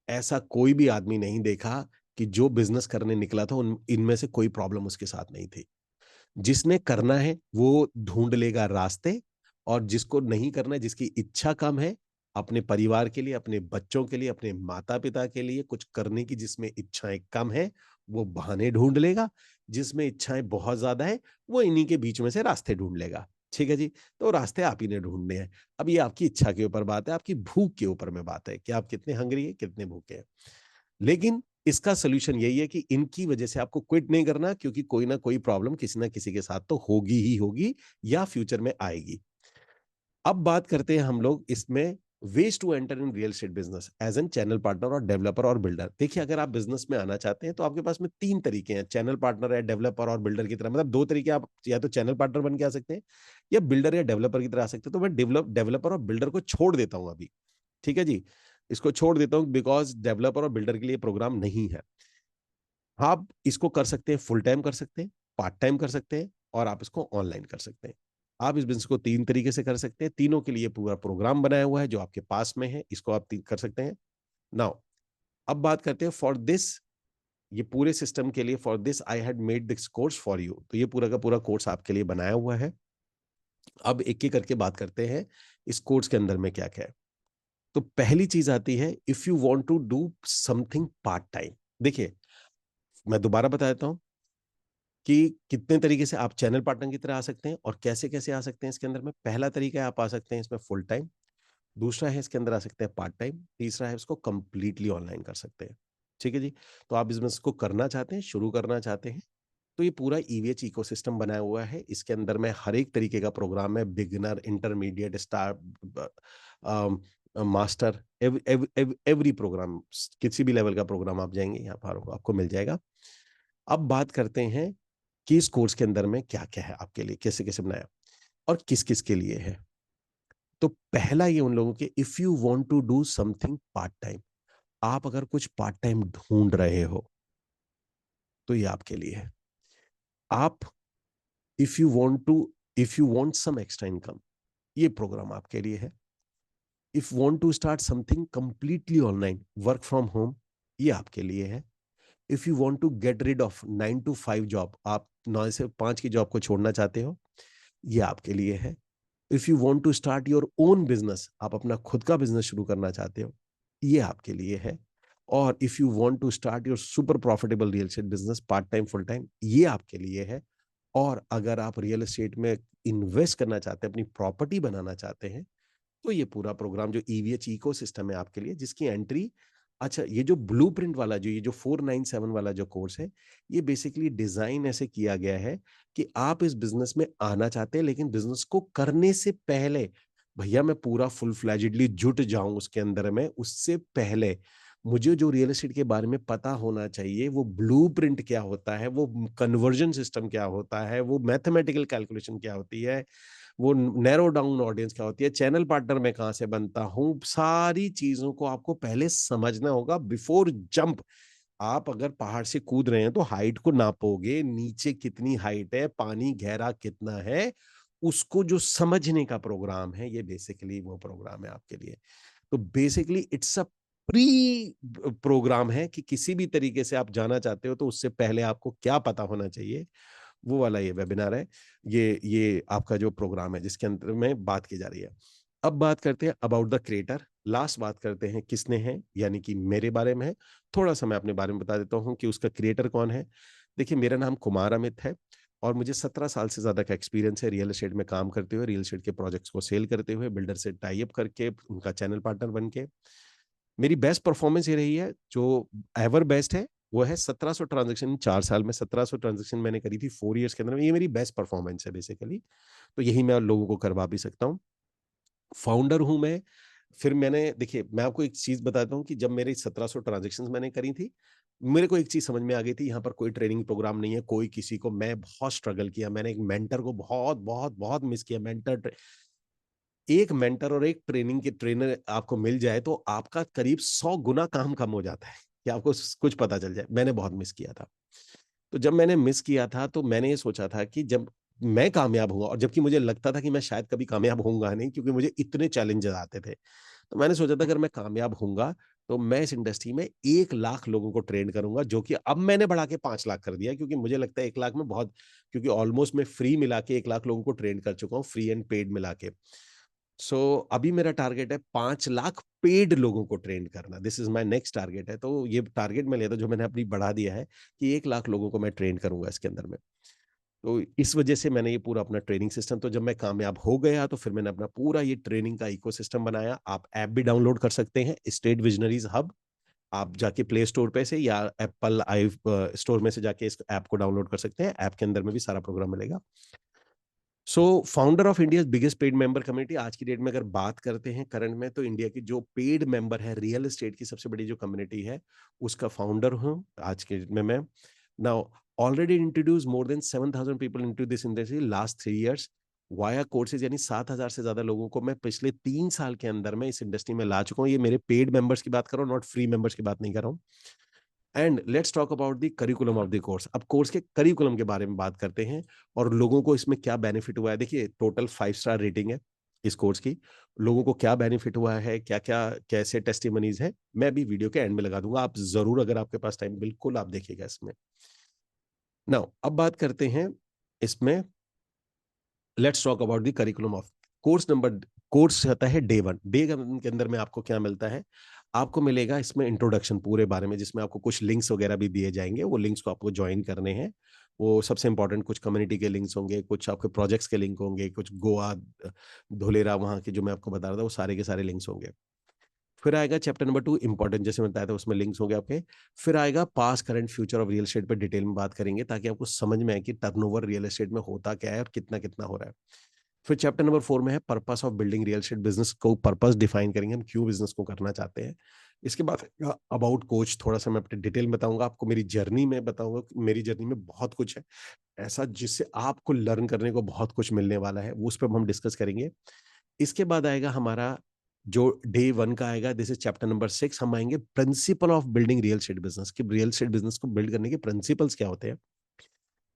ऐसा कोई भी आदमी नहीं देखा कि जो बिजनेस करने निकला था उन इनमें से कोई प्रॉब्लम उसके साथ नहीं थी। जिसने करना है वो ढूंढ लेगा रास्ते, और जिसको नहीं करना है, जिसकी इच्छा कम है, अपने परिवार के लिए, अपने बच्चों के लिए, अपने माता पिता के लिए कुछ करने की जिसमें इच्छाएं कम है, वो बहाने ढूंढ लेगा। जिसमें इच्छाएं बहुत ज्यादा है, वो इन्हीं के बीच में से रास्ते ढूंढ लेगा। ठीक है जी। तो रास्ते आप ही ने ढूंढने हैं। अब ये आपकी इच्छा के ऊपर बात है, आपकी भूख के ऊपर में बात है कि आप कितने हंग्री है, कितने भूखे हैं। लेकिन इसका सोल्यूशन यही है कि इनकी वजह से आपको क्विट नहीं करना, क्योंकि कोई ना कोई प्रॉब्लम किसी ना किसी के साथ तो होगी ही होगी, या फ्यूचर में आएगी। अब बात करते हैं हम लोग इसमें ways to enter in real estate business as an channel partner और डेवलपर और बिल्डर। देखिए, अगर आप बिजनेस में आना चाहते हैं तो आपके पास में 3 तरीके हैं, चैनल पार्टनर है, डेवलपर और बिल्डर की तरह। मतलब 2 तरीके, आप या तो चैनल पार्टनर बन के आ सकते हैं, या बिल्डर या डेवलपर की तरह आ सकते हैं। तो मैं डेवलपर और बिल्डर को छोड़ देता हूं अभी, ठीक है जी। इसको छोड़ देता हूं बिकॉज डेवलपर और बिल्डर के लिए प्रोग्राम नहीं है। आप इसको कर सकते हैं, फुल टाइम कर सकते हैं, पार्ट टाइम कर सकते हैं, और आप इसको ऑनलाइन कर सकते हैं। आप इस बिजनेस को 3 तरीके से कर सकते हैं। तीनों के लिए पूरा प्रोग्राम बनाया हुआ है जो आपके पास में है, इसको आप कर सकते हैं। नाउ, अब बात करते हैं फॉर दिस, ये पूरे सिस्टम के लिए, for this I had made this course for you. तो ये पूरा का पूरा कोर्स आपके लिए बनाया हुआ है। अब एक एक करके बात करते हैं इस कोर्स के अंदर में क्या क्या है। तो पहली चीज आती है, if you want to do something part time. देखिए, मैं दोबारा बता देता हूं कि कितने तरीके से आप चैनल पार्टनर की तरह आ सकते हैं, और कैसे कैसे आ सकते हैं इसके अंदर में। पहला तरीका है, आप आ सकते हैं इसमें फुल टाइम। दूसरा है, इसके अंदर आ सकते हैं पार्ट टाइम। तीसरा है, इसको कंप्लीटली ऑनलाइन कर सकते हैं। ठीक है जी। तो आप बिजनेस को करना चाहते हैं, शुरू करना चाहते हैं, तो ये पूरा ईवीएच इकोसिस्टम बनाया हुआ है। इसके अंदर में हर एक तरीके का प्रोग्राम है, beginner, intermediate, star, master, every programme, किसी भी लेवल का प्रोग्राम आप जाएंगे यहाँ पर आपको मिल जाएगा। अब बात करते हैं कि इस कोर्स के अंदर में क्या क्या है आपके लिए, कैसे कैसे बनाया, और किस किस के लिए है। तो पहला ये उन लोगों के, if you want to do something part time, आप अगर कुछ पार्ट टाइम ढूंढ रहे हो तो ये आपके लिए है। आप, if you want to, if you want some extra income, ये प्रोग्राम आपके लिए है। If want to start something completely online, work from home, ये आपके लिए है। If you want to get rid of 9 to 5 job, आप 9 से 5 की जॉब को छोड़ना चाहते हो, ये आपके लिए है। If you want to start your own business, आप अपना खुद का बिजनेस शुरू करना चाहते हो, ये आपके लिए है। और if you want to start your super profitable real estate business, part time full time, ये आपके लिए है। और अगर आप रियल एस्टेट में इन्वेस्ट करना चाहते हैं, अपनी प्रॉपर्टी बनाना चाहते हैं, तो ये पूरा प्रोग्राम जो ईवीएच इकोसिस्टम है आपके लिए, जिसकी एंट्री, अच्छा, ये जो ब्लूप्रिंट वाला, जो ये जो 497 वाला जो कोर्स है, ये बेसिकली डिजाइन ऐसे किया गया है कि आप इस बिजनेस में आना चाहते हैं, लेकिन बिजनेस को करने से पहले, भैया मैं पूरा फुल फ्लैजिडली जुट जाऊं उसके अंदर में, उससे पहले मुझे जो रियल एस्टेट के बारे में पता होना चाहिए, वो ब्लूप्रिंट क्या होता है, वो कन्वर्जन सिस्टम क्या होता है, वो मैथमेटिकल कैलकुलेशन क्या होती है, वो नैरो डाउन ऑडियंस क्या होती है, चैनल पार्टनर मैं कहाँ से बनता हूँ, सारी चीज़ों को आपको पहले समझना होगा बिफोर जंप। आप अगर पहाड़ से कूद रहे हैं तो हाइट को नापोगे, नीचे कितनी हाइट है, पानी गहरा कितना है, उसको जो समझने का प्रोग्राम है, ये बेसिकली वो प्रोग्राम है आपके लिए। तो basically it's a pre program है कि किसी भी तरीके से आप जाना चाहते हो तो उससे पहले आपको क्या पता होना चाहिए, वो वाला ये वेबिनार है। ये आपका जो प्रोग्राम है जिसके अंदर में बात की जा रही है। अब बात करते हैं अबाउट द क्रिएटर। लास्ट बात करते हैं किसने है, यानी कि मेरे बारे में है। थोड़ा सा मैं अपने बारे में बता देता हूँ कि उसका क्रिएटर कौन है। देखिए, मेरा नाम कुमार अमित है और मुझे 17 साल से ज़्यादा का एक्सपीरियंस है रियल एस्टेट में काम करते हुए, रियल एस्टेट के प्रोजेक्ट्स को सेल करते हुए, बिल्डर से टाई अप करके, उनका चैनल पार्टनर बन के। मेरी बेस्ट परफॉर्मेंस ये रही है, जो एवर बेस्ट है, वो है 1700 ट्रांजेक्शन 4 साल में। 1700 ट्रांजेक्शन मैंने करी थी 4 इयर्स के अंदर में। ये मेरी बेस्ट परफॉर्मेंस है बेसिकली। तो यही मैं लोगों को करवा भी सकता हूँ। फाउंडर हूँ मैं। फिर मैंने, देखिए मैं आपको एक चीज़ बताता हूँ कि जब मेरी 1700 ट्रांज़ैक्शंस मैंने करी थी, मेरे को एक चीज़ समझ में आ गई थी, यहाँ पर कोई ट्रेनिंग प्रोग्राम नहीं है, कोई किसी को, मैं बहुत स्ट्रगल किया। मैंने एक मेंटर को बहुत, बहुत, बहुत मिस किया। एक मेंटर और एक ट्रेनिंग के ट्रेनर आपको मिल जाए तो आपका करीब 100 गुना काम कम हो जाता है कि आपको कुछ पता चल जाए। मैंने बहुत मिस किया था। तो जब मैंने मिस किया था तो मैंने ये सोचा था कि जब मैं कामयाब हुआ, और जबकि मुझे लगता था कि मैं शायद कभी कामयाब होऊँगा नहीं, क्योंकि मुझे इतने चैलेंजेस आते थे। तो मैंने सोचा था अगर मैं कामयाब होऊँगा तो मैं इस इंडस्ट्री में 1 लाख लोगों को ट्रेन करूँगा, जो कि अब मैंने बढ़ा के 5 लाख कर दिया, क्योंकि मुझे लगता है 1 लाख में बहुत, क्योंकि ऑलमोस्ट मैं फ्री मिला के 1 लाख लोगों को ट्रेन कर चुका हूँ, फ्री एंड पेड मिला के। सो अभी मेरा टारगेट है 5 लाख पेड लोगों को ट्रेन करना। This is my next target है। तो ये टारगेट मैं लिया था, जो मैंने अपनी बढ़ा दिया है कि 1 लाख लोगों को मैं ट्रेन करूँगा इसके अंदर में। तो इस वजह से मैंने ये पूरा अपना ट्रेनिंग सिस्टम, तो जब मैं कामयाब हो गया तो फिर मैंने अपना पूरा ये ट्रेनिंग का इकोसिस्टम बनाया। आप ऐप भी डाउनलोड कर सकते हैं, स्टेट विजनरीज हब। आप जाके प्ले स्टोर पे से या एप्पल आई स्टोर में से जाके इस ऐप को डाउनलोड कर सकते हैं। ऐप के अंदर में भी सारा प्रोग्राम मिलेगा। So founder of India biggest paid member community. आज की डेट में अगर बात करते हैं करंट में, तो इंडिया की जो पेड मेंबर है रियल एस्टेट की सबसे बड़ी जो कम्युनिटी है, उसका फाउंडर हूँ आज के डेट में मैं। Now already introduce more than 7,000 people into this industry last 3 years via courses, यानी 7,000 से ज्यादा लोगों को मैं पिछले 3 साल के अंदर में इस इंडस्ट्री में ला चुका हूँ। ये मेरे पेड मेंबर्स की बात कर रहा हूँ, नॉट फ्री मेंबर्स की बात नहीं कर रहा हूँ। And let's talk about the curriculum of the course. अब कोर्स के करिकुलम के बारे में बात करते हैं और लोगों को इसमें क्या बेनिफिट हुआ है। देखिए, टोटल 5 स्टार रेटिंग है इस कोर्स की। लोगों को क्या बेनिफिट हुआ है, क्या क्या कैसे टेस्टिमनीज है, मैं भी वीडियो के एंड में लगा दूंगा। आप जरूर, अगर आपके पास टाइम, बिल्कुल आप देखिएगा इसमें। नाउ अब बात करते हैं इसमें, let's talk about the curriculum of course number. Course आता है डे 1। डे के अंदर में आपको क्या मिलता है, आपको मिलेगा इसमें इंट्रोडक्शन पूरे बारे में, जिसमें आपको कुछ लिंक्स वगैरह भी दिए जाएंगे। वो लिंक्स को आपको ज्वाइन करने हैं। वो सबसे इंपॉर्टेंट कुछ कम्युनिटी के लिंक्स होंगे, कुछ आपके प्रोजेक्ट्स के लिंक होंगे, कुछ गोवा धोलेरा वहाँ के जो मैं आपको बता रहा था, वो सारे के सारे लिंक्स होंगे। फिर आएगा चैप्टर नंबर 2 इंपॉर्टेंट, जैसे मैं बताया था उसमें लिंक्स होंगे आपके। फिर आएगा past current future of real estate पे डिटेल में बात करेंगे, ताकि आपको समझ में आए कि टर्नओवर रियल एस्टेट में होता क्या है और कितना कितना हो रहा है। फिर चैप्टर नंबर 4 में है purpose of building real estate business, को पर्पस डिफाइन करेंगे, हम क्यों बिजनेस को करना चाहते हैं। इसके बाद अबाउट कोच, थोड़ा सा मैं अपने डिटेल में बताऊंगा आपको, मेरी जर्नी में बताऊंगा। मेरी जर्नी में बहुत कुछ है ऐसा जिससे आपको लर्न करने को बहुत कुछ मिलने वाला है, वो उस पर हम डिस्कस करेंगे। इसके बाद आएगा हमारा जो डे 1 का आएगा, दिस इज चैप्टर नंबर 6। हम आएंगे principle of building real estate business, कि रियल एस्टेट बिजनेस को बिल्ड करने के प्रिंसिपल्स क्या होते हैं।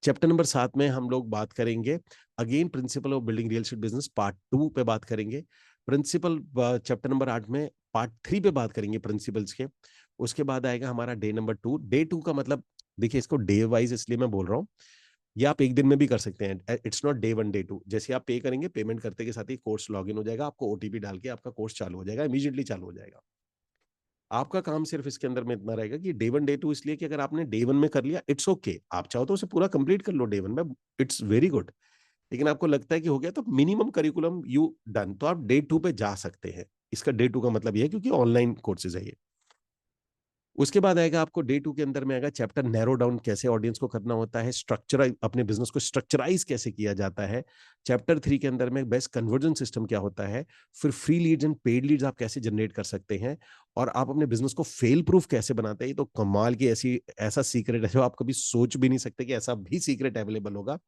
चैप्टर नंबर 7 में हम लोग बात करेंगे again principle of building real estate business, part 2 पे बात करेंगे। प्रिंसिपल चैप्टर नंबर 8 में पार्ट 3 पे बात करेंगे प्रिंसिपल्स के। उसके बाद आएगा हमारा डे नंबर 2। डे 2 का मतलब, देखिए इसको डे वाइज इसलिए मैं बोल रहा हूँ, ये आप एक दिन में भी कर सकते हैं। It's not day 1 day 2। जैसे आप पे करेंगे, पेमेंट करते के साथ ही कोर्स लॉगिन हो जाएगा, आपको ओटीपी डाल के आपका कोर्स चालू हो जाएगा, इमीडिएटली चालू हो जाएगा। आपका काम सिर्फ इसके अंदर में इतना रहेगा कि डे 1 डे 2, इसलिए कि अगर आपने डे 1 में कर लिया, इट्स ओके, आप चाहो तो उसे पूरा कंप्लीट कर लो डे 1 में, इट्स वेरी गुड। लेकिन आपको लगता है कि हो गया, तो मिनिमम करिकुलम यू डन, तो आप डे 2 पे जा सकते हैं। इसका डे 2 का मतलब ये है, क्योंकि ऑनलाइन कोर्सेज है ये। उसके बाद आएगा आपको डे 2 के अंदर में आएगा चैप्टर नैरो डाउन, कैसे ऑडियंस को करना होता है, स्ट्रक्चर अपने बिजनेस को स्ट्रक्चराइज कैसे किया जाता है। चैप्टर 3 के अंदर में बेस्ट कन्वर्जन सिस्टम क्या होता है, फिर free leads and paid leads आप कैसे जनरेट कर सकते हैं, और आप अपने बिजनेस को फेल प्रूफ कैसे बनाते हैं। ये तो कमाल की ऐसा सीक्रेट है जो आप कभी सोच भी नहीं सकते कि ऐसा भी सीक्रेट अवेलेबल होगा,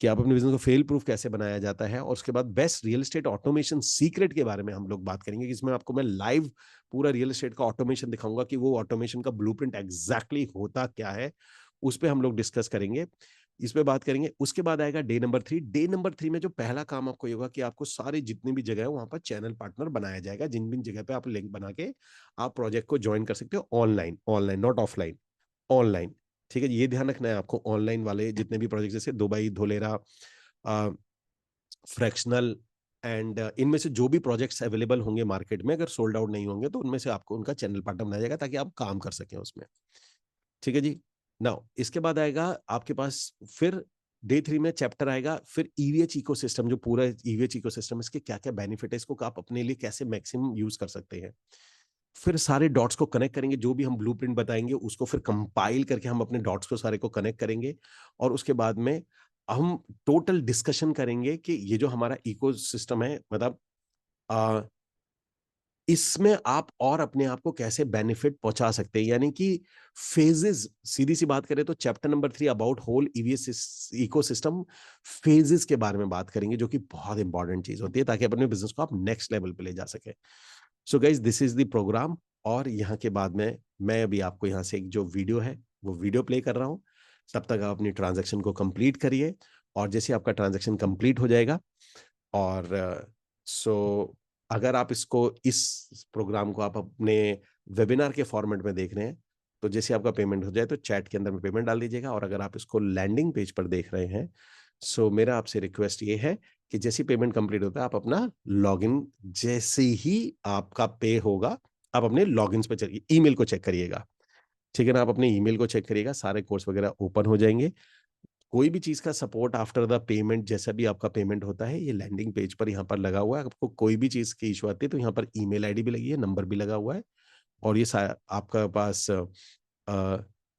कि आप अपने बिजनेस को फेल प्रूफ कैसे बनाया जाता है। और उसके बाद best real estate automation secret के बारे में हम लोग बात करेंगे, जिसमें आपको मैं लाइव पूरा रियल एस्टेट का ऑटोमेशन दिखाऊंगा कि वो ऑटोमेशन का ब्लूप्रिंट एग्जैक्टली होता क्या है, उस पर हम लोग डिस्कस करेंगे, इस पे बात करेंगे। उसके बाद आएगा डे नंबर 3। डे नंबर 3 में जो पहला काम आपको ये होगा कि आपको सारे जितने भी जगह है वहां पर चैनल पार्टनर बनाया जाएगा, जिन जिन जगह पे आप लिंक बना के आप प्रोजेक्ट को ज्वाइन कर सकते हो, online, online not offline, online. ठीक है, ये ध्यान रखना है आपको, ऑनलाइन वाले जितने भी प्रोजेक्ट जैसे दुबई, धोलेरा, फ्रैक्शनल एंड इनमें से जो भी प्रोजेक्ट्स अवेलेबल होंगे मार्केट में, अगर सोल्ड आउट नहीं होंगे तो उनमें से आपको उनका चैनल पार्टनर बनाया जाएगा ताकि आप काम कर सकें उसमें। ठीक है जी। नाउ इसके बाद आएगा आपके पास फिर डे 3 में चैप्टर आएगा फिर ईवीएच इकोसिस्टम, जो पूरा ईवीएच इकोसिस्टम, इसके क्या क्या बेनिफिट है, इसको आप अपने लिए कैसे मैक्सिमम यूज कर सकते हैं। फिर सारे डॉट्स को कनेक्ट करेंगे, जो भी हम ब्लूप्रिंट बताएंगे उसको फिर कंपाइल करके हम अपने डॉट्स को सारे को कनेक्ट करेंगे, और उसके बाद में हम टोटल डिस्कशन करेंगे कि ये जो हमारा इकोसिस्टम है, मतलब इसमें आप और अपने आप को कैसे बेनिफिट पहुंचा सकते हैं। यानी कि फेजेस, सीधी सी बात करें तो chapter number 3 about whole EVs ecosystem, phases के बारे में बात करेंगे, जो कि बहुत इंपॉर्टेंट चीज होती है ताकि अपने बिजनेस को आप नेक्स्ट लेवल पे ले जा सके। So guys, this is the program. और यहाँ के बाद में मैं अभी आपको यहाँ से एक जो वीडियो है वो वीडियो प्ले कर रहा हूँ, तब तक आप अपनी ट्रांजैक्शन को कंप्लीट करिए, और जैसे आपका ट्रांजैक्शन कंप्लीट हो जाएगा, और अगर आप इस प्रोग्राम को आप अपने वेबिनार के फॉर्मेट में देख रहे हैं, तो जैसे आपका पेमेंट हो जाए तो चैट के अंदर में पेमेंट डाल दीजिएगा। और अगर आप इसको लैंडिंग पेज पर देख रहे हैं, सो मेरा आपसे रिक्वेस्ट ये है कि जैसे पेमेंट कंप्लीट होता है आप अपना लॉगिन, जैसे ही आपका पे होगा आप अपने लॉगिन पे चलिए, ईमेल को चेक करिएगा। ठीक है ना, आप अपने ईमेल को चेक करिएगा, सारे कोर्स वगैरह ओपन हो जाएंगे। कोई भी चीज का सपोर्ट आफ्टर द पेमेंट, जैसा भी आपका पेमेंट होता है, ये लैंडिंग पेज पर यहाँ पर लगा हुआ है। आपको कोई भी चीज की इशू आती है तो यहाँ पर ईमेल आईडी भी लगी है, नंबर भी लगा हुआ है, और ये आपका पास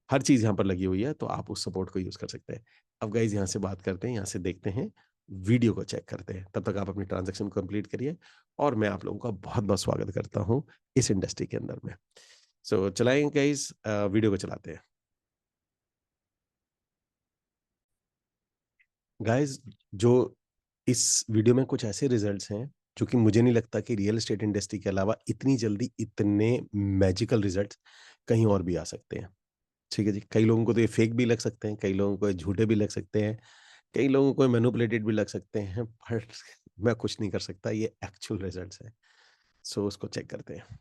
हर चीज यहाँ पर लगी हुई है, तो आप उस सपोर्ट को यूज कर सकते हैं। अब गाइज यहाँ से बात करते हैं, यहाँ से देखते हैं, वीडियो को चेक करते हैं, तब तक आप अपनी ट्रांजेक्शन कंप्लीट करिए, और मैं आप लोगों का बहुत बहुत स्वागत करता हूँ इस इंडस्ट्री के अंदर में। सो चलाएंगे गाइज, वीडियो को चलाते हैं। गाइज, जो इस वीडियो में कुछ ऐसे रिजल्ट्स हैं जो कि मुझे नहीं लगता कि रियल एस्टेट इंडस्ट्री के अलावा इतनी जल्दी इतने मैजिकल रिजल्ट्स कहीं और भी आ सकते हैं। ठीक है जी, कई लोगों को तो ये फेक भी लग सकते हैं, कई लोगों को ये झूठे भी लग सकते हैं, कई लोगों को मैनिपुलेटेड भी लग सकते हैं, बट मैं कुछ नहीं कर सकता, ये एक्चुअल रिजल्ट्स हैं। सो उसको चेक करते हैं।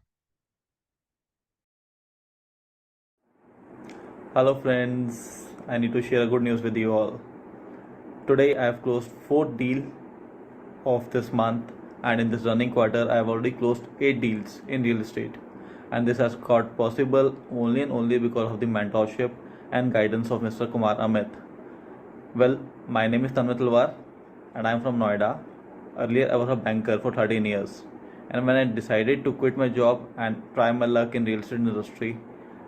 Hello friends, I need to share a good news with you all. Today I have closed 4 deals of this month, and in this running quarter I have already closed 8 deals in real estate, and this has got possible only and only because of the mentorship and guidance of Mr. Kumar Amit. Well, my name is Tanmay Talwar and I am from Noida. Earlier I was a banker for 13 years, and when I decided to quit my job and try my luck in real estate industry,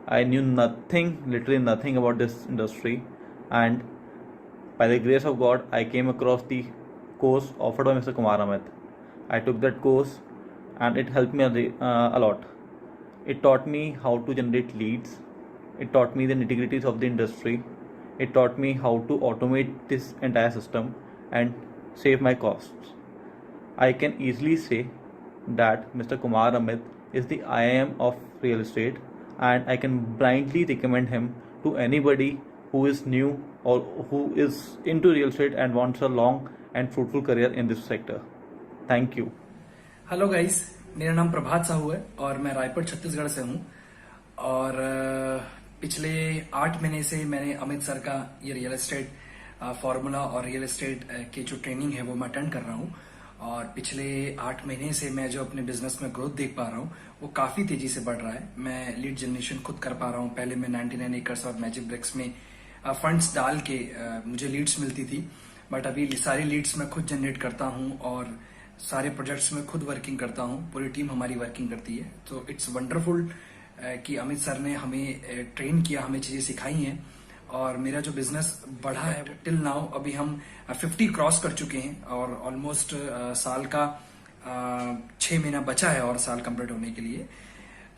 I knew nothing, literally nothing about this industry, and by the grace of God, I came across the course offered by Mr. Kumar Amit. I took that course and it helped me a lot. It taught me how to generate leads. It taught me the nitty-gritties of the industry. It taught me how to automate this entire system and save my costs. I can easily say that Mr. Kumar Amit is the IIM of real estate, and I can blindly recommend him to anybody who is new or who is into real estate and wants a long and fruitful career in this sector. Thank you. Hello guys, मेरा नाम प्रभात साहू है और मैं रायपुर छत्तीसगढ़ से हूँ। और पिछले 8 महीने से मैंने अमित सर का ये रियल एस्टेट फॉर्मूला और रियल एस्टेट की जो ट्रेनिंग है वो मैं अटेंड कर रहा हूँ। और पिछले 8 महीने से मैं जो अपने बिजनेस में ग्रोथ देख पा रहा हूँ वो काफी तेजी से बढ़ रहा है। मैं लीड जनरेशन खुद कर पा रहा हूँ। पहले मैं 99 एकर्स और मैजिक ब्रिक्स में फंड्स डाल के मुझे लीड्स मिलती थी, बट अभी सारी लीड्स मैं खुद जनरेट करता हूँ और सारे प्रोजेक्ट्स में खुद वर्किंग करता हूँ। पूरी टीम हमारी वर्किंग करती है, तो इट्स वंडरफुल कि अमित सर ने हमें ट्रेन किया, हमें चीज़ें सिखाई हैं और मेरा जो बिजनेस बढ़ा है टिल नाउ अभी हम 50 क्रॉस कर चुके हैं और ऑलमोस्ट साल का 6 महीना बचा है और साल कंप्लीट होने के लिए।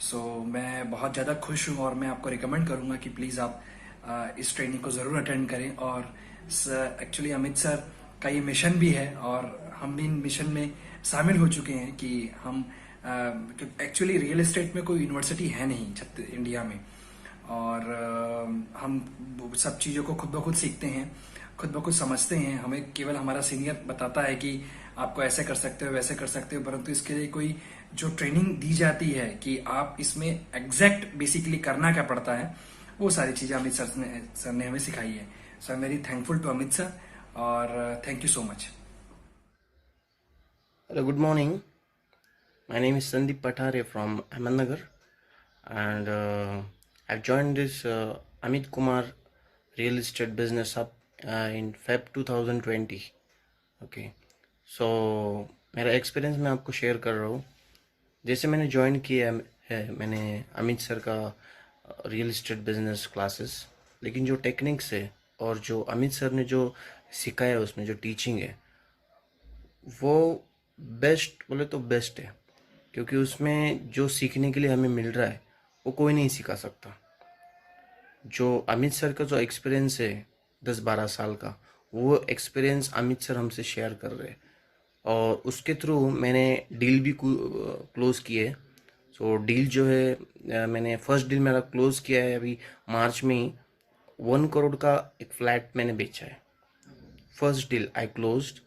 सो मैं बहुत ज़्यादा खुश हूँ और मैं आपको रिकमेंड करूँगा कि प्लीज़ आप इस ट्रेनिंग को ज़रूर अटेंड करें। और एक्चुअली अमित सर का ये मिशन भी है और हम भी इन मिशन में शामिल हो चुके हैं कि हम एक्चुअली रियल एस्टेट में कोई यूनिवर्सिटी है नहीं इंडिया में और हम सब चीज़ों को खुद ब खुद सीखते हैं, खुद ब खुद समझते हैं। हमें केवल हमारा सीनियर बताता है कि आपको ऐसे कर सकते हो, वैसे कर सकते हो, परंतु इसके लिए कोई जो ट्रेनिंग दी जाती है कि आप इसमें एग्जैक्ट बेसिकली करना क्या पड़ता है, वो सारी चीज़ें अमित सर ने हमें सिखाई है। So I am very thankful to Amit sir और thank you so much. Hello, good morning. My name is Sandeep Pathare from Ahmednagar, and I've joined this Amit Kumar Real Estate Business Hub in Feb 2020. Okay, so मेरा experience मैं आपको share कर रहा हूँ। जैसे मैंने join किया है मैंने अमित सर का रियल एस्टेट बिजनेस क्लासेस, लेकिन जो टेक्निक्स है और जो अमित सर ने जो सिखाया है उसमें जो टीचिंग है वो बेस्ट बोले तो बेस्ट है, क्योंकि उसमें जो सीखने के लिए हमें मिल रहा है वो कोई नहीं सिखा सकता। जो अमित सर का जो एक्सपीरियंस है 10-12 साल का, वो एक्सपीरियंस अमित सर हमसे शेयर कर रहे हैं और उसके थ्रू मैंने डील भी क्लोज़ किए। सो डील जो है मैंने फर्स्ट डील मेरा क्लोज़ किया है अभी मार्च में ही। 1 करोड़ का एक फ्लैट मैंने बेचा है। फर्स्ट डील आई क्लोज्ड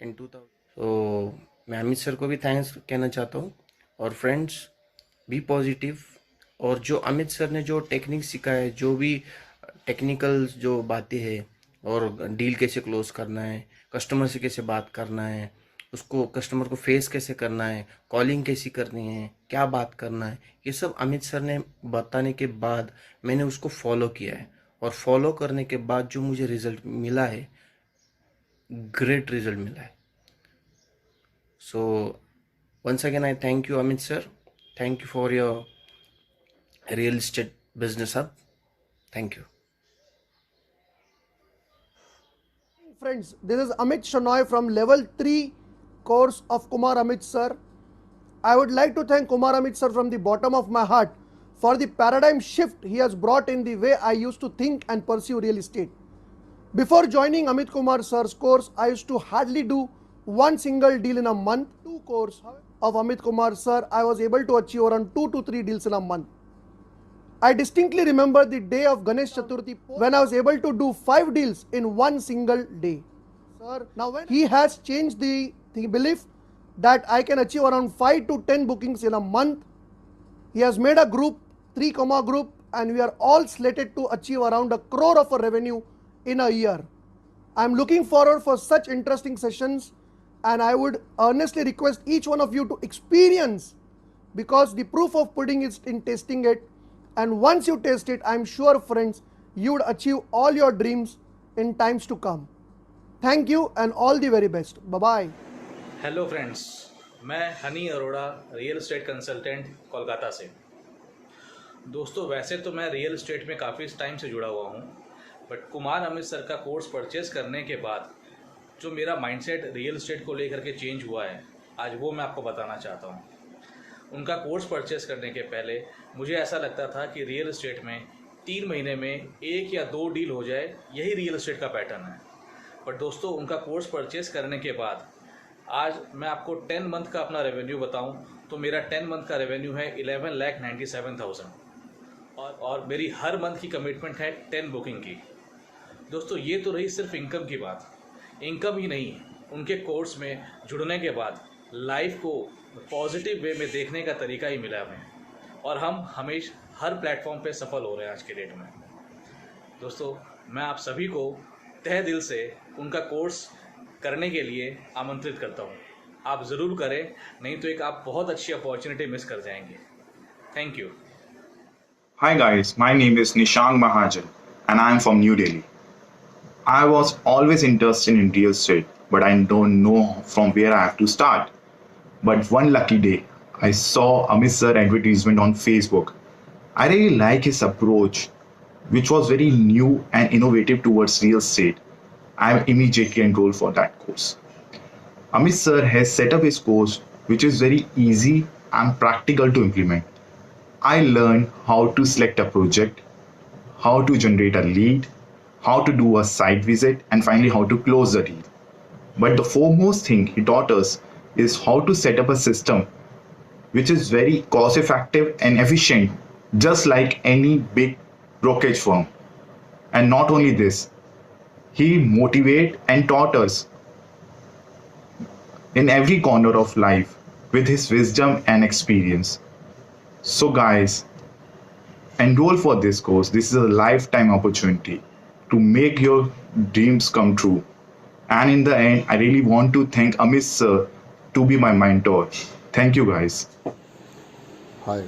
इन 2000। तो मैं अमित सर को भी थैंक्स कहना चाहता हूँ। और फ्रेंड्स, बी पॉजिटिव। और जो अमित सर ने जो टेक्निक सिखाया है, जो भी टेक्निकल जो बातें हैं और डील कैसे क्लोज करना है, कस्टमर से कैसे बात करना है, उसको कस्टमर को फेस कैसे करना है, कॉलिंग कैसी करनी है, क्या बात करना है, ये सब अमित सर ने बताने के बाद मैंने उसको फॉलो किया है। और फॉलो करने के बाद जो मुझे रिजल्ट मिला है, ग्रेट रिजल्ट मिला है। So once again I thank you Amit sir. Thank you for your real estate business hub. Thank you. Friends, this is Amit Shanoy from level 3 course of Kumar Amit sir. I would like to thank Kumar Amit sir from the bottom of my heart for the paradigm shift he has brought in the way I used to think and pursue real estate. Before joining Amit Kumar sir's course, I used to hardly do one single deal in a month. 2 course of Amit Kumar sir, I was able to achieve around 2 to 3 deals in a month. I distinctly remember the day of Ganesh Chaturthi when I was able to do 5 deals in one single day. Sir, now when he has changed the belief that I can achieve around 5 to 10 bookings in a month. He has made a group, 3 group, and we are all slated to achieve around 1 crore of a revenue in a year. I am looking forward for such interesting sessions, and I would earnestly request each one of you to experience, because the proof of pudding is in tasting it, and once you taste it, I am sure friends, you would achieve all your dreams in times to come. Thank you and all the very best. Bye-bye. Hello friends, मैं Honey Arora, real estate consultant Kolkata से। दोस्तों, वैसे तो मैं real estate में काफ़ी time से जुड़ा हुआ हूँ, बट कुमार अमित सर का कोर्स परचेस करने के बाद जो मेरा माइंडसेट रियल एस्टेट को लेकर के चेंज हुआ है, आज वो मैं आपको बताना चाहता हूँ। उनका कोर्स परचेस करने के पहले मुझे ऐसा लगता था कि रियल एस्टेट में 3 महीने में 1 या 2 डील हो जाए, यही रियल एस्टेट का पैटर्न है। बट दोस्तों, उनका कोर्स परचेस करने के बाद आज मैं आपको 10 मंथ का अपना रेवेन्यू बताऊं तो मेरा 10 मंथ का रेवेन्यू है 11,97,000 और मेरी हर मंथ की कमिटमेंट है 10 बुकिंग की। दोस्तों, ये तो रही सिर्फ इनकम की बात। इनकम ही नहीं, उनके कोर्स में जुड़ने के बाद लाइफ को पॉजिटिव वे में देखने का तरीका ही मिला हमें, और हम हमेशा हर प्लेटफॉर्म पे सफल हो रहे हैं आज के डेट में। दोस्तों, मैं आप सभी को तहे दिल से उनका कोर्स करने के लिए आमंत्रित करता हूँ। आप ज़रूर करें, नहीं तो एक आप बहुत अच्छी अपॉर्चुनिटी मिस कर जाएंगे। Thank you. Hi guys, my name is Nishang Mahajan and I am from New Delhi. I was always interested in real estate, but I don't know from where I have to start. But one lucky day, I saw Amit sir advertisement on Facebook I really like his approach, which was very new and innovative towards real estate. I immediately enrolled for that course. Amit sir has set up his course, which is very easy and practical to implement. I learned how to select a project, how to generate a lead, how to do a site visit, and finally how to close the deal. But the foremost thing he taught us is how to set up a system which is very cost effective and efficient, just like any big brokerage firm. And not only this, he motivated and taught us in every corner of life with his wisdom and experience. So, guys, enroll for this course. This is a lifetime opportunity to make your dreams come true. And in the end, I really want to thank Amit sir to be my mentor. Thank you, guys. Hi,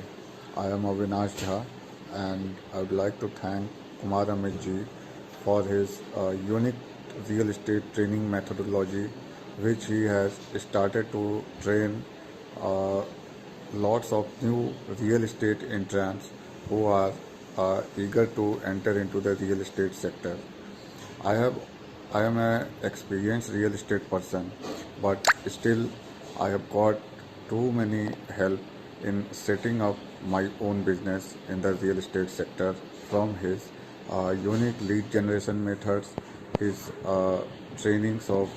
I am Avinash Jha, and I would like to thank Kumar Amit ji for his unique real estate training methodology, which he has started to train lots of new real estate entrants who are eager to enter into the real estate sector. I am an experienced real estate person, but still I have got too many help in setting up my own business in the real estate sector from his unique lead generation methods, his trainings of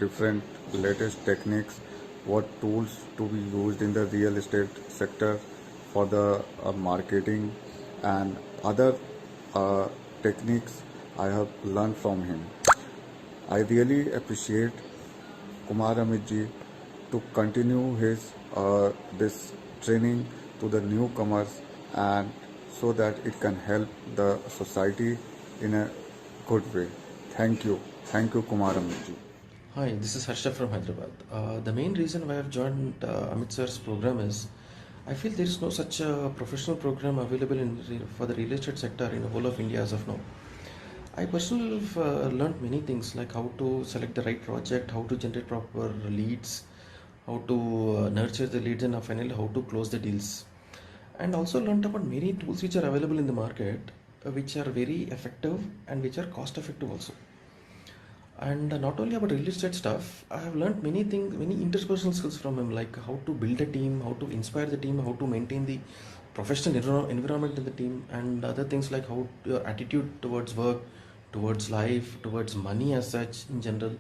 different latest techniques, what tools to be used in the real estate sector for the marketing and other techniques I have learned from him. I really appreciate Kumar Amit ji to continue his this training to the newcomers, and so that it can help the society in a good way. Thank you Kumar Amit ji. Hi, this is Harsha from Hyderabad. The main reason why I've joined Amit sir's program is I feel there is no such professional program available for the real estate sector in the whole of India as of now. I personally have learned many things like how to select the right project, how to generate proper leads, how to nurture the leads, and finally how to close the deals. And also learned about many tools which are available in the market, which are very effective and which are cost effective also. And not only about real estate stuff, I have learned many things, many interpersonal skills from him, like how to build a team, how to inspire the team, how to maintain the professional environment in the team, and other things like how your attitude towards work, towards life, towards money as such in general,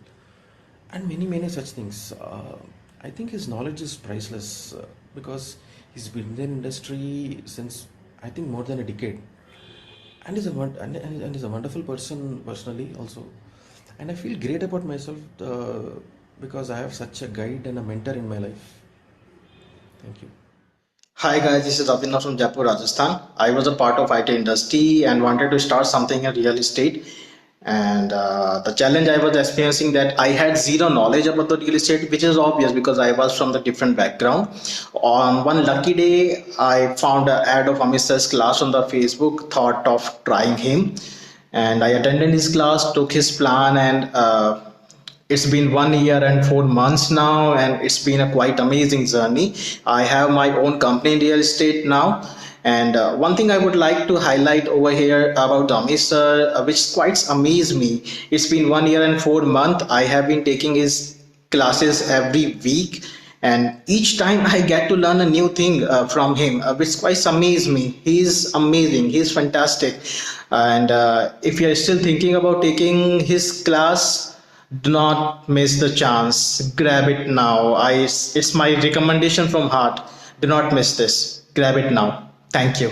and many such things. I think his knowledge is priceless because he's been in the industry since I think more than a decade, and is a wonderful person personally also. And I feel great about myself because I have such a guide and a mentor in my life. Thank you. Hi guys, this is Abhinav from Jaipur, Rajasthan. I was a part of IT industry and wanted to start something in real estate. And the challenge I was experiencing that I had zero knowledge about the real estate, which is obvious because I was from the different background. On one lucky day, I found an ad of Amit sir's class on the Facebook, thought of trying him. And I attended his class, took his plan, and it's been 1 year and 4 months now, and it's been a quite amazing journey. I have my own company in real estate now. And one thing I would like to highlight over here about Amit sir, which quite amazed me. It's been 1 year and 4 months. I have been taking his classes every week, and each time I get to learn a new thing from him, which quite amazed me. He's amazing. He's fantastic. And if you're still thinking about taking his class, do not miss the chance. Grab it now. It's my recommendation from heart. Do not miss this. Grab it now. Thank you.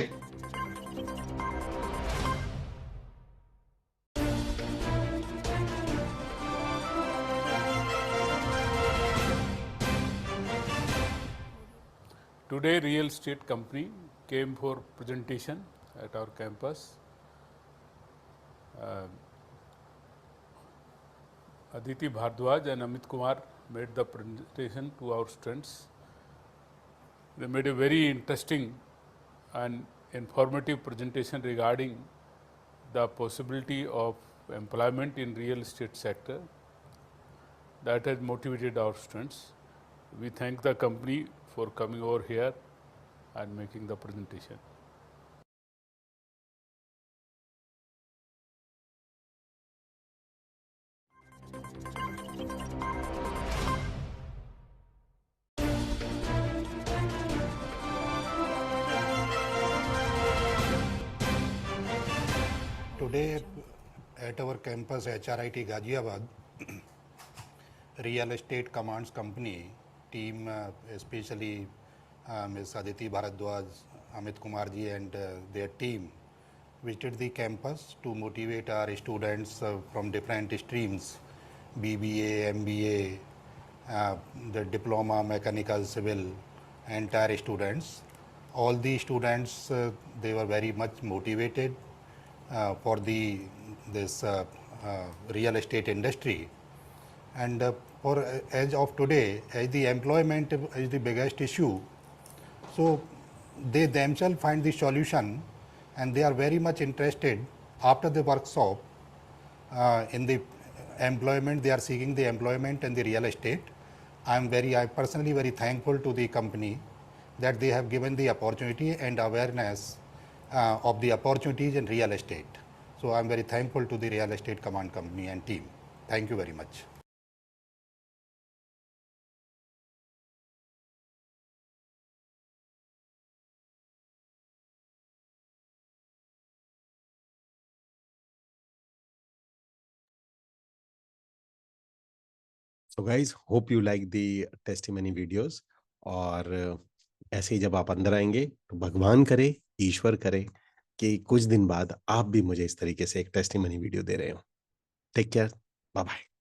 Today, real estate company came for presentation at our campus. Aditi Bhardwaj and Amit Kumar made the presentation to our students. They made a very interesting and informative presentation regarding the possibility of employment in real estate sector. That has motivated our students. We thank the company for coming over here and making the presentation. Today, at our campus HRIT Ghaziabad, Real Estate Commands Company team, especially Ms. Aditi Bharadwaj, Amit Kumar ji and their team visited the campus to motivate our students from different streams, BBA, MBA, the diploma, mechanical, civil, entire students. All the students, they were very much motivated for this real estate industry. And for as of today, as the employment is the biggest issue, so they themselves find the solution, and they are very much interested after the workshop in the employment. They are seeking the employment in the real estate. I personally very thankful to the company that they have given the opportunity and awareness of the opportunities in real estate. So I'm very thankful to the Real Estate Command Company and team. Thank you very much. So guys, hope you like the testimony videos. और ऐसे ही जब आप अंदर आएंगे तो भगवान करे, ईश्वर करे कि कुछ दिन बाद आप भी मुझे इस तरीके से एक टेस्टिमनी वीडियो दे रहे हो. Take care, bye bye.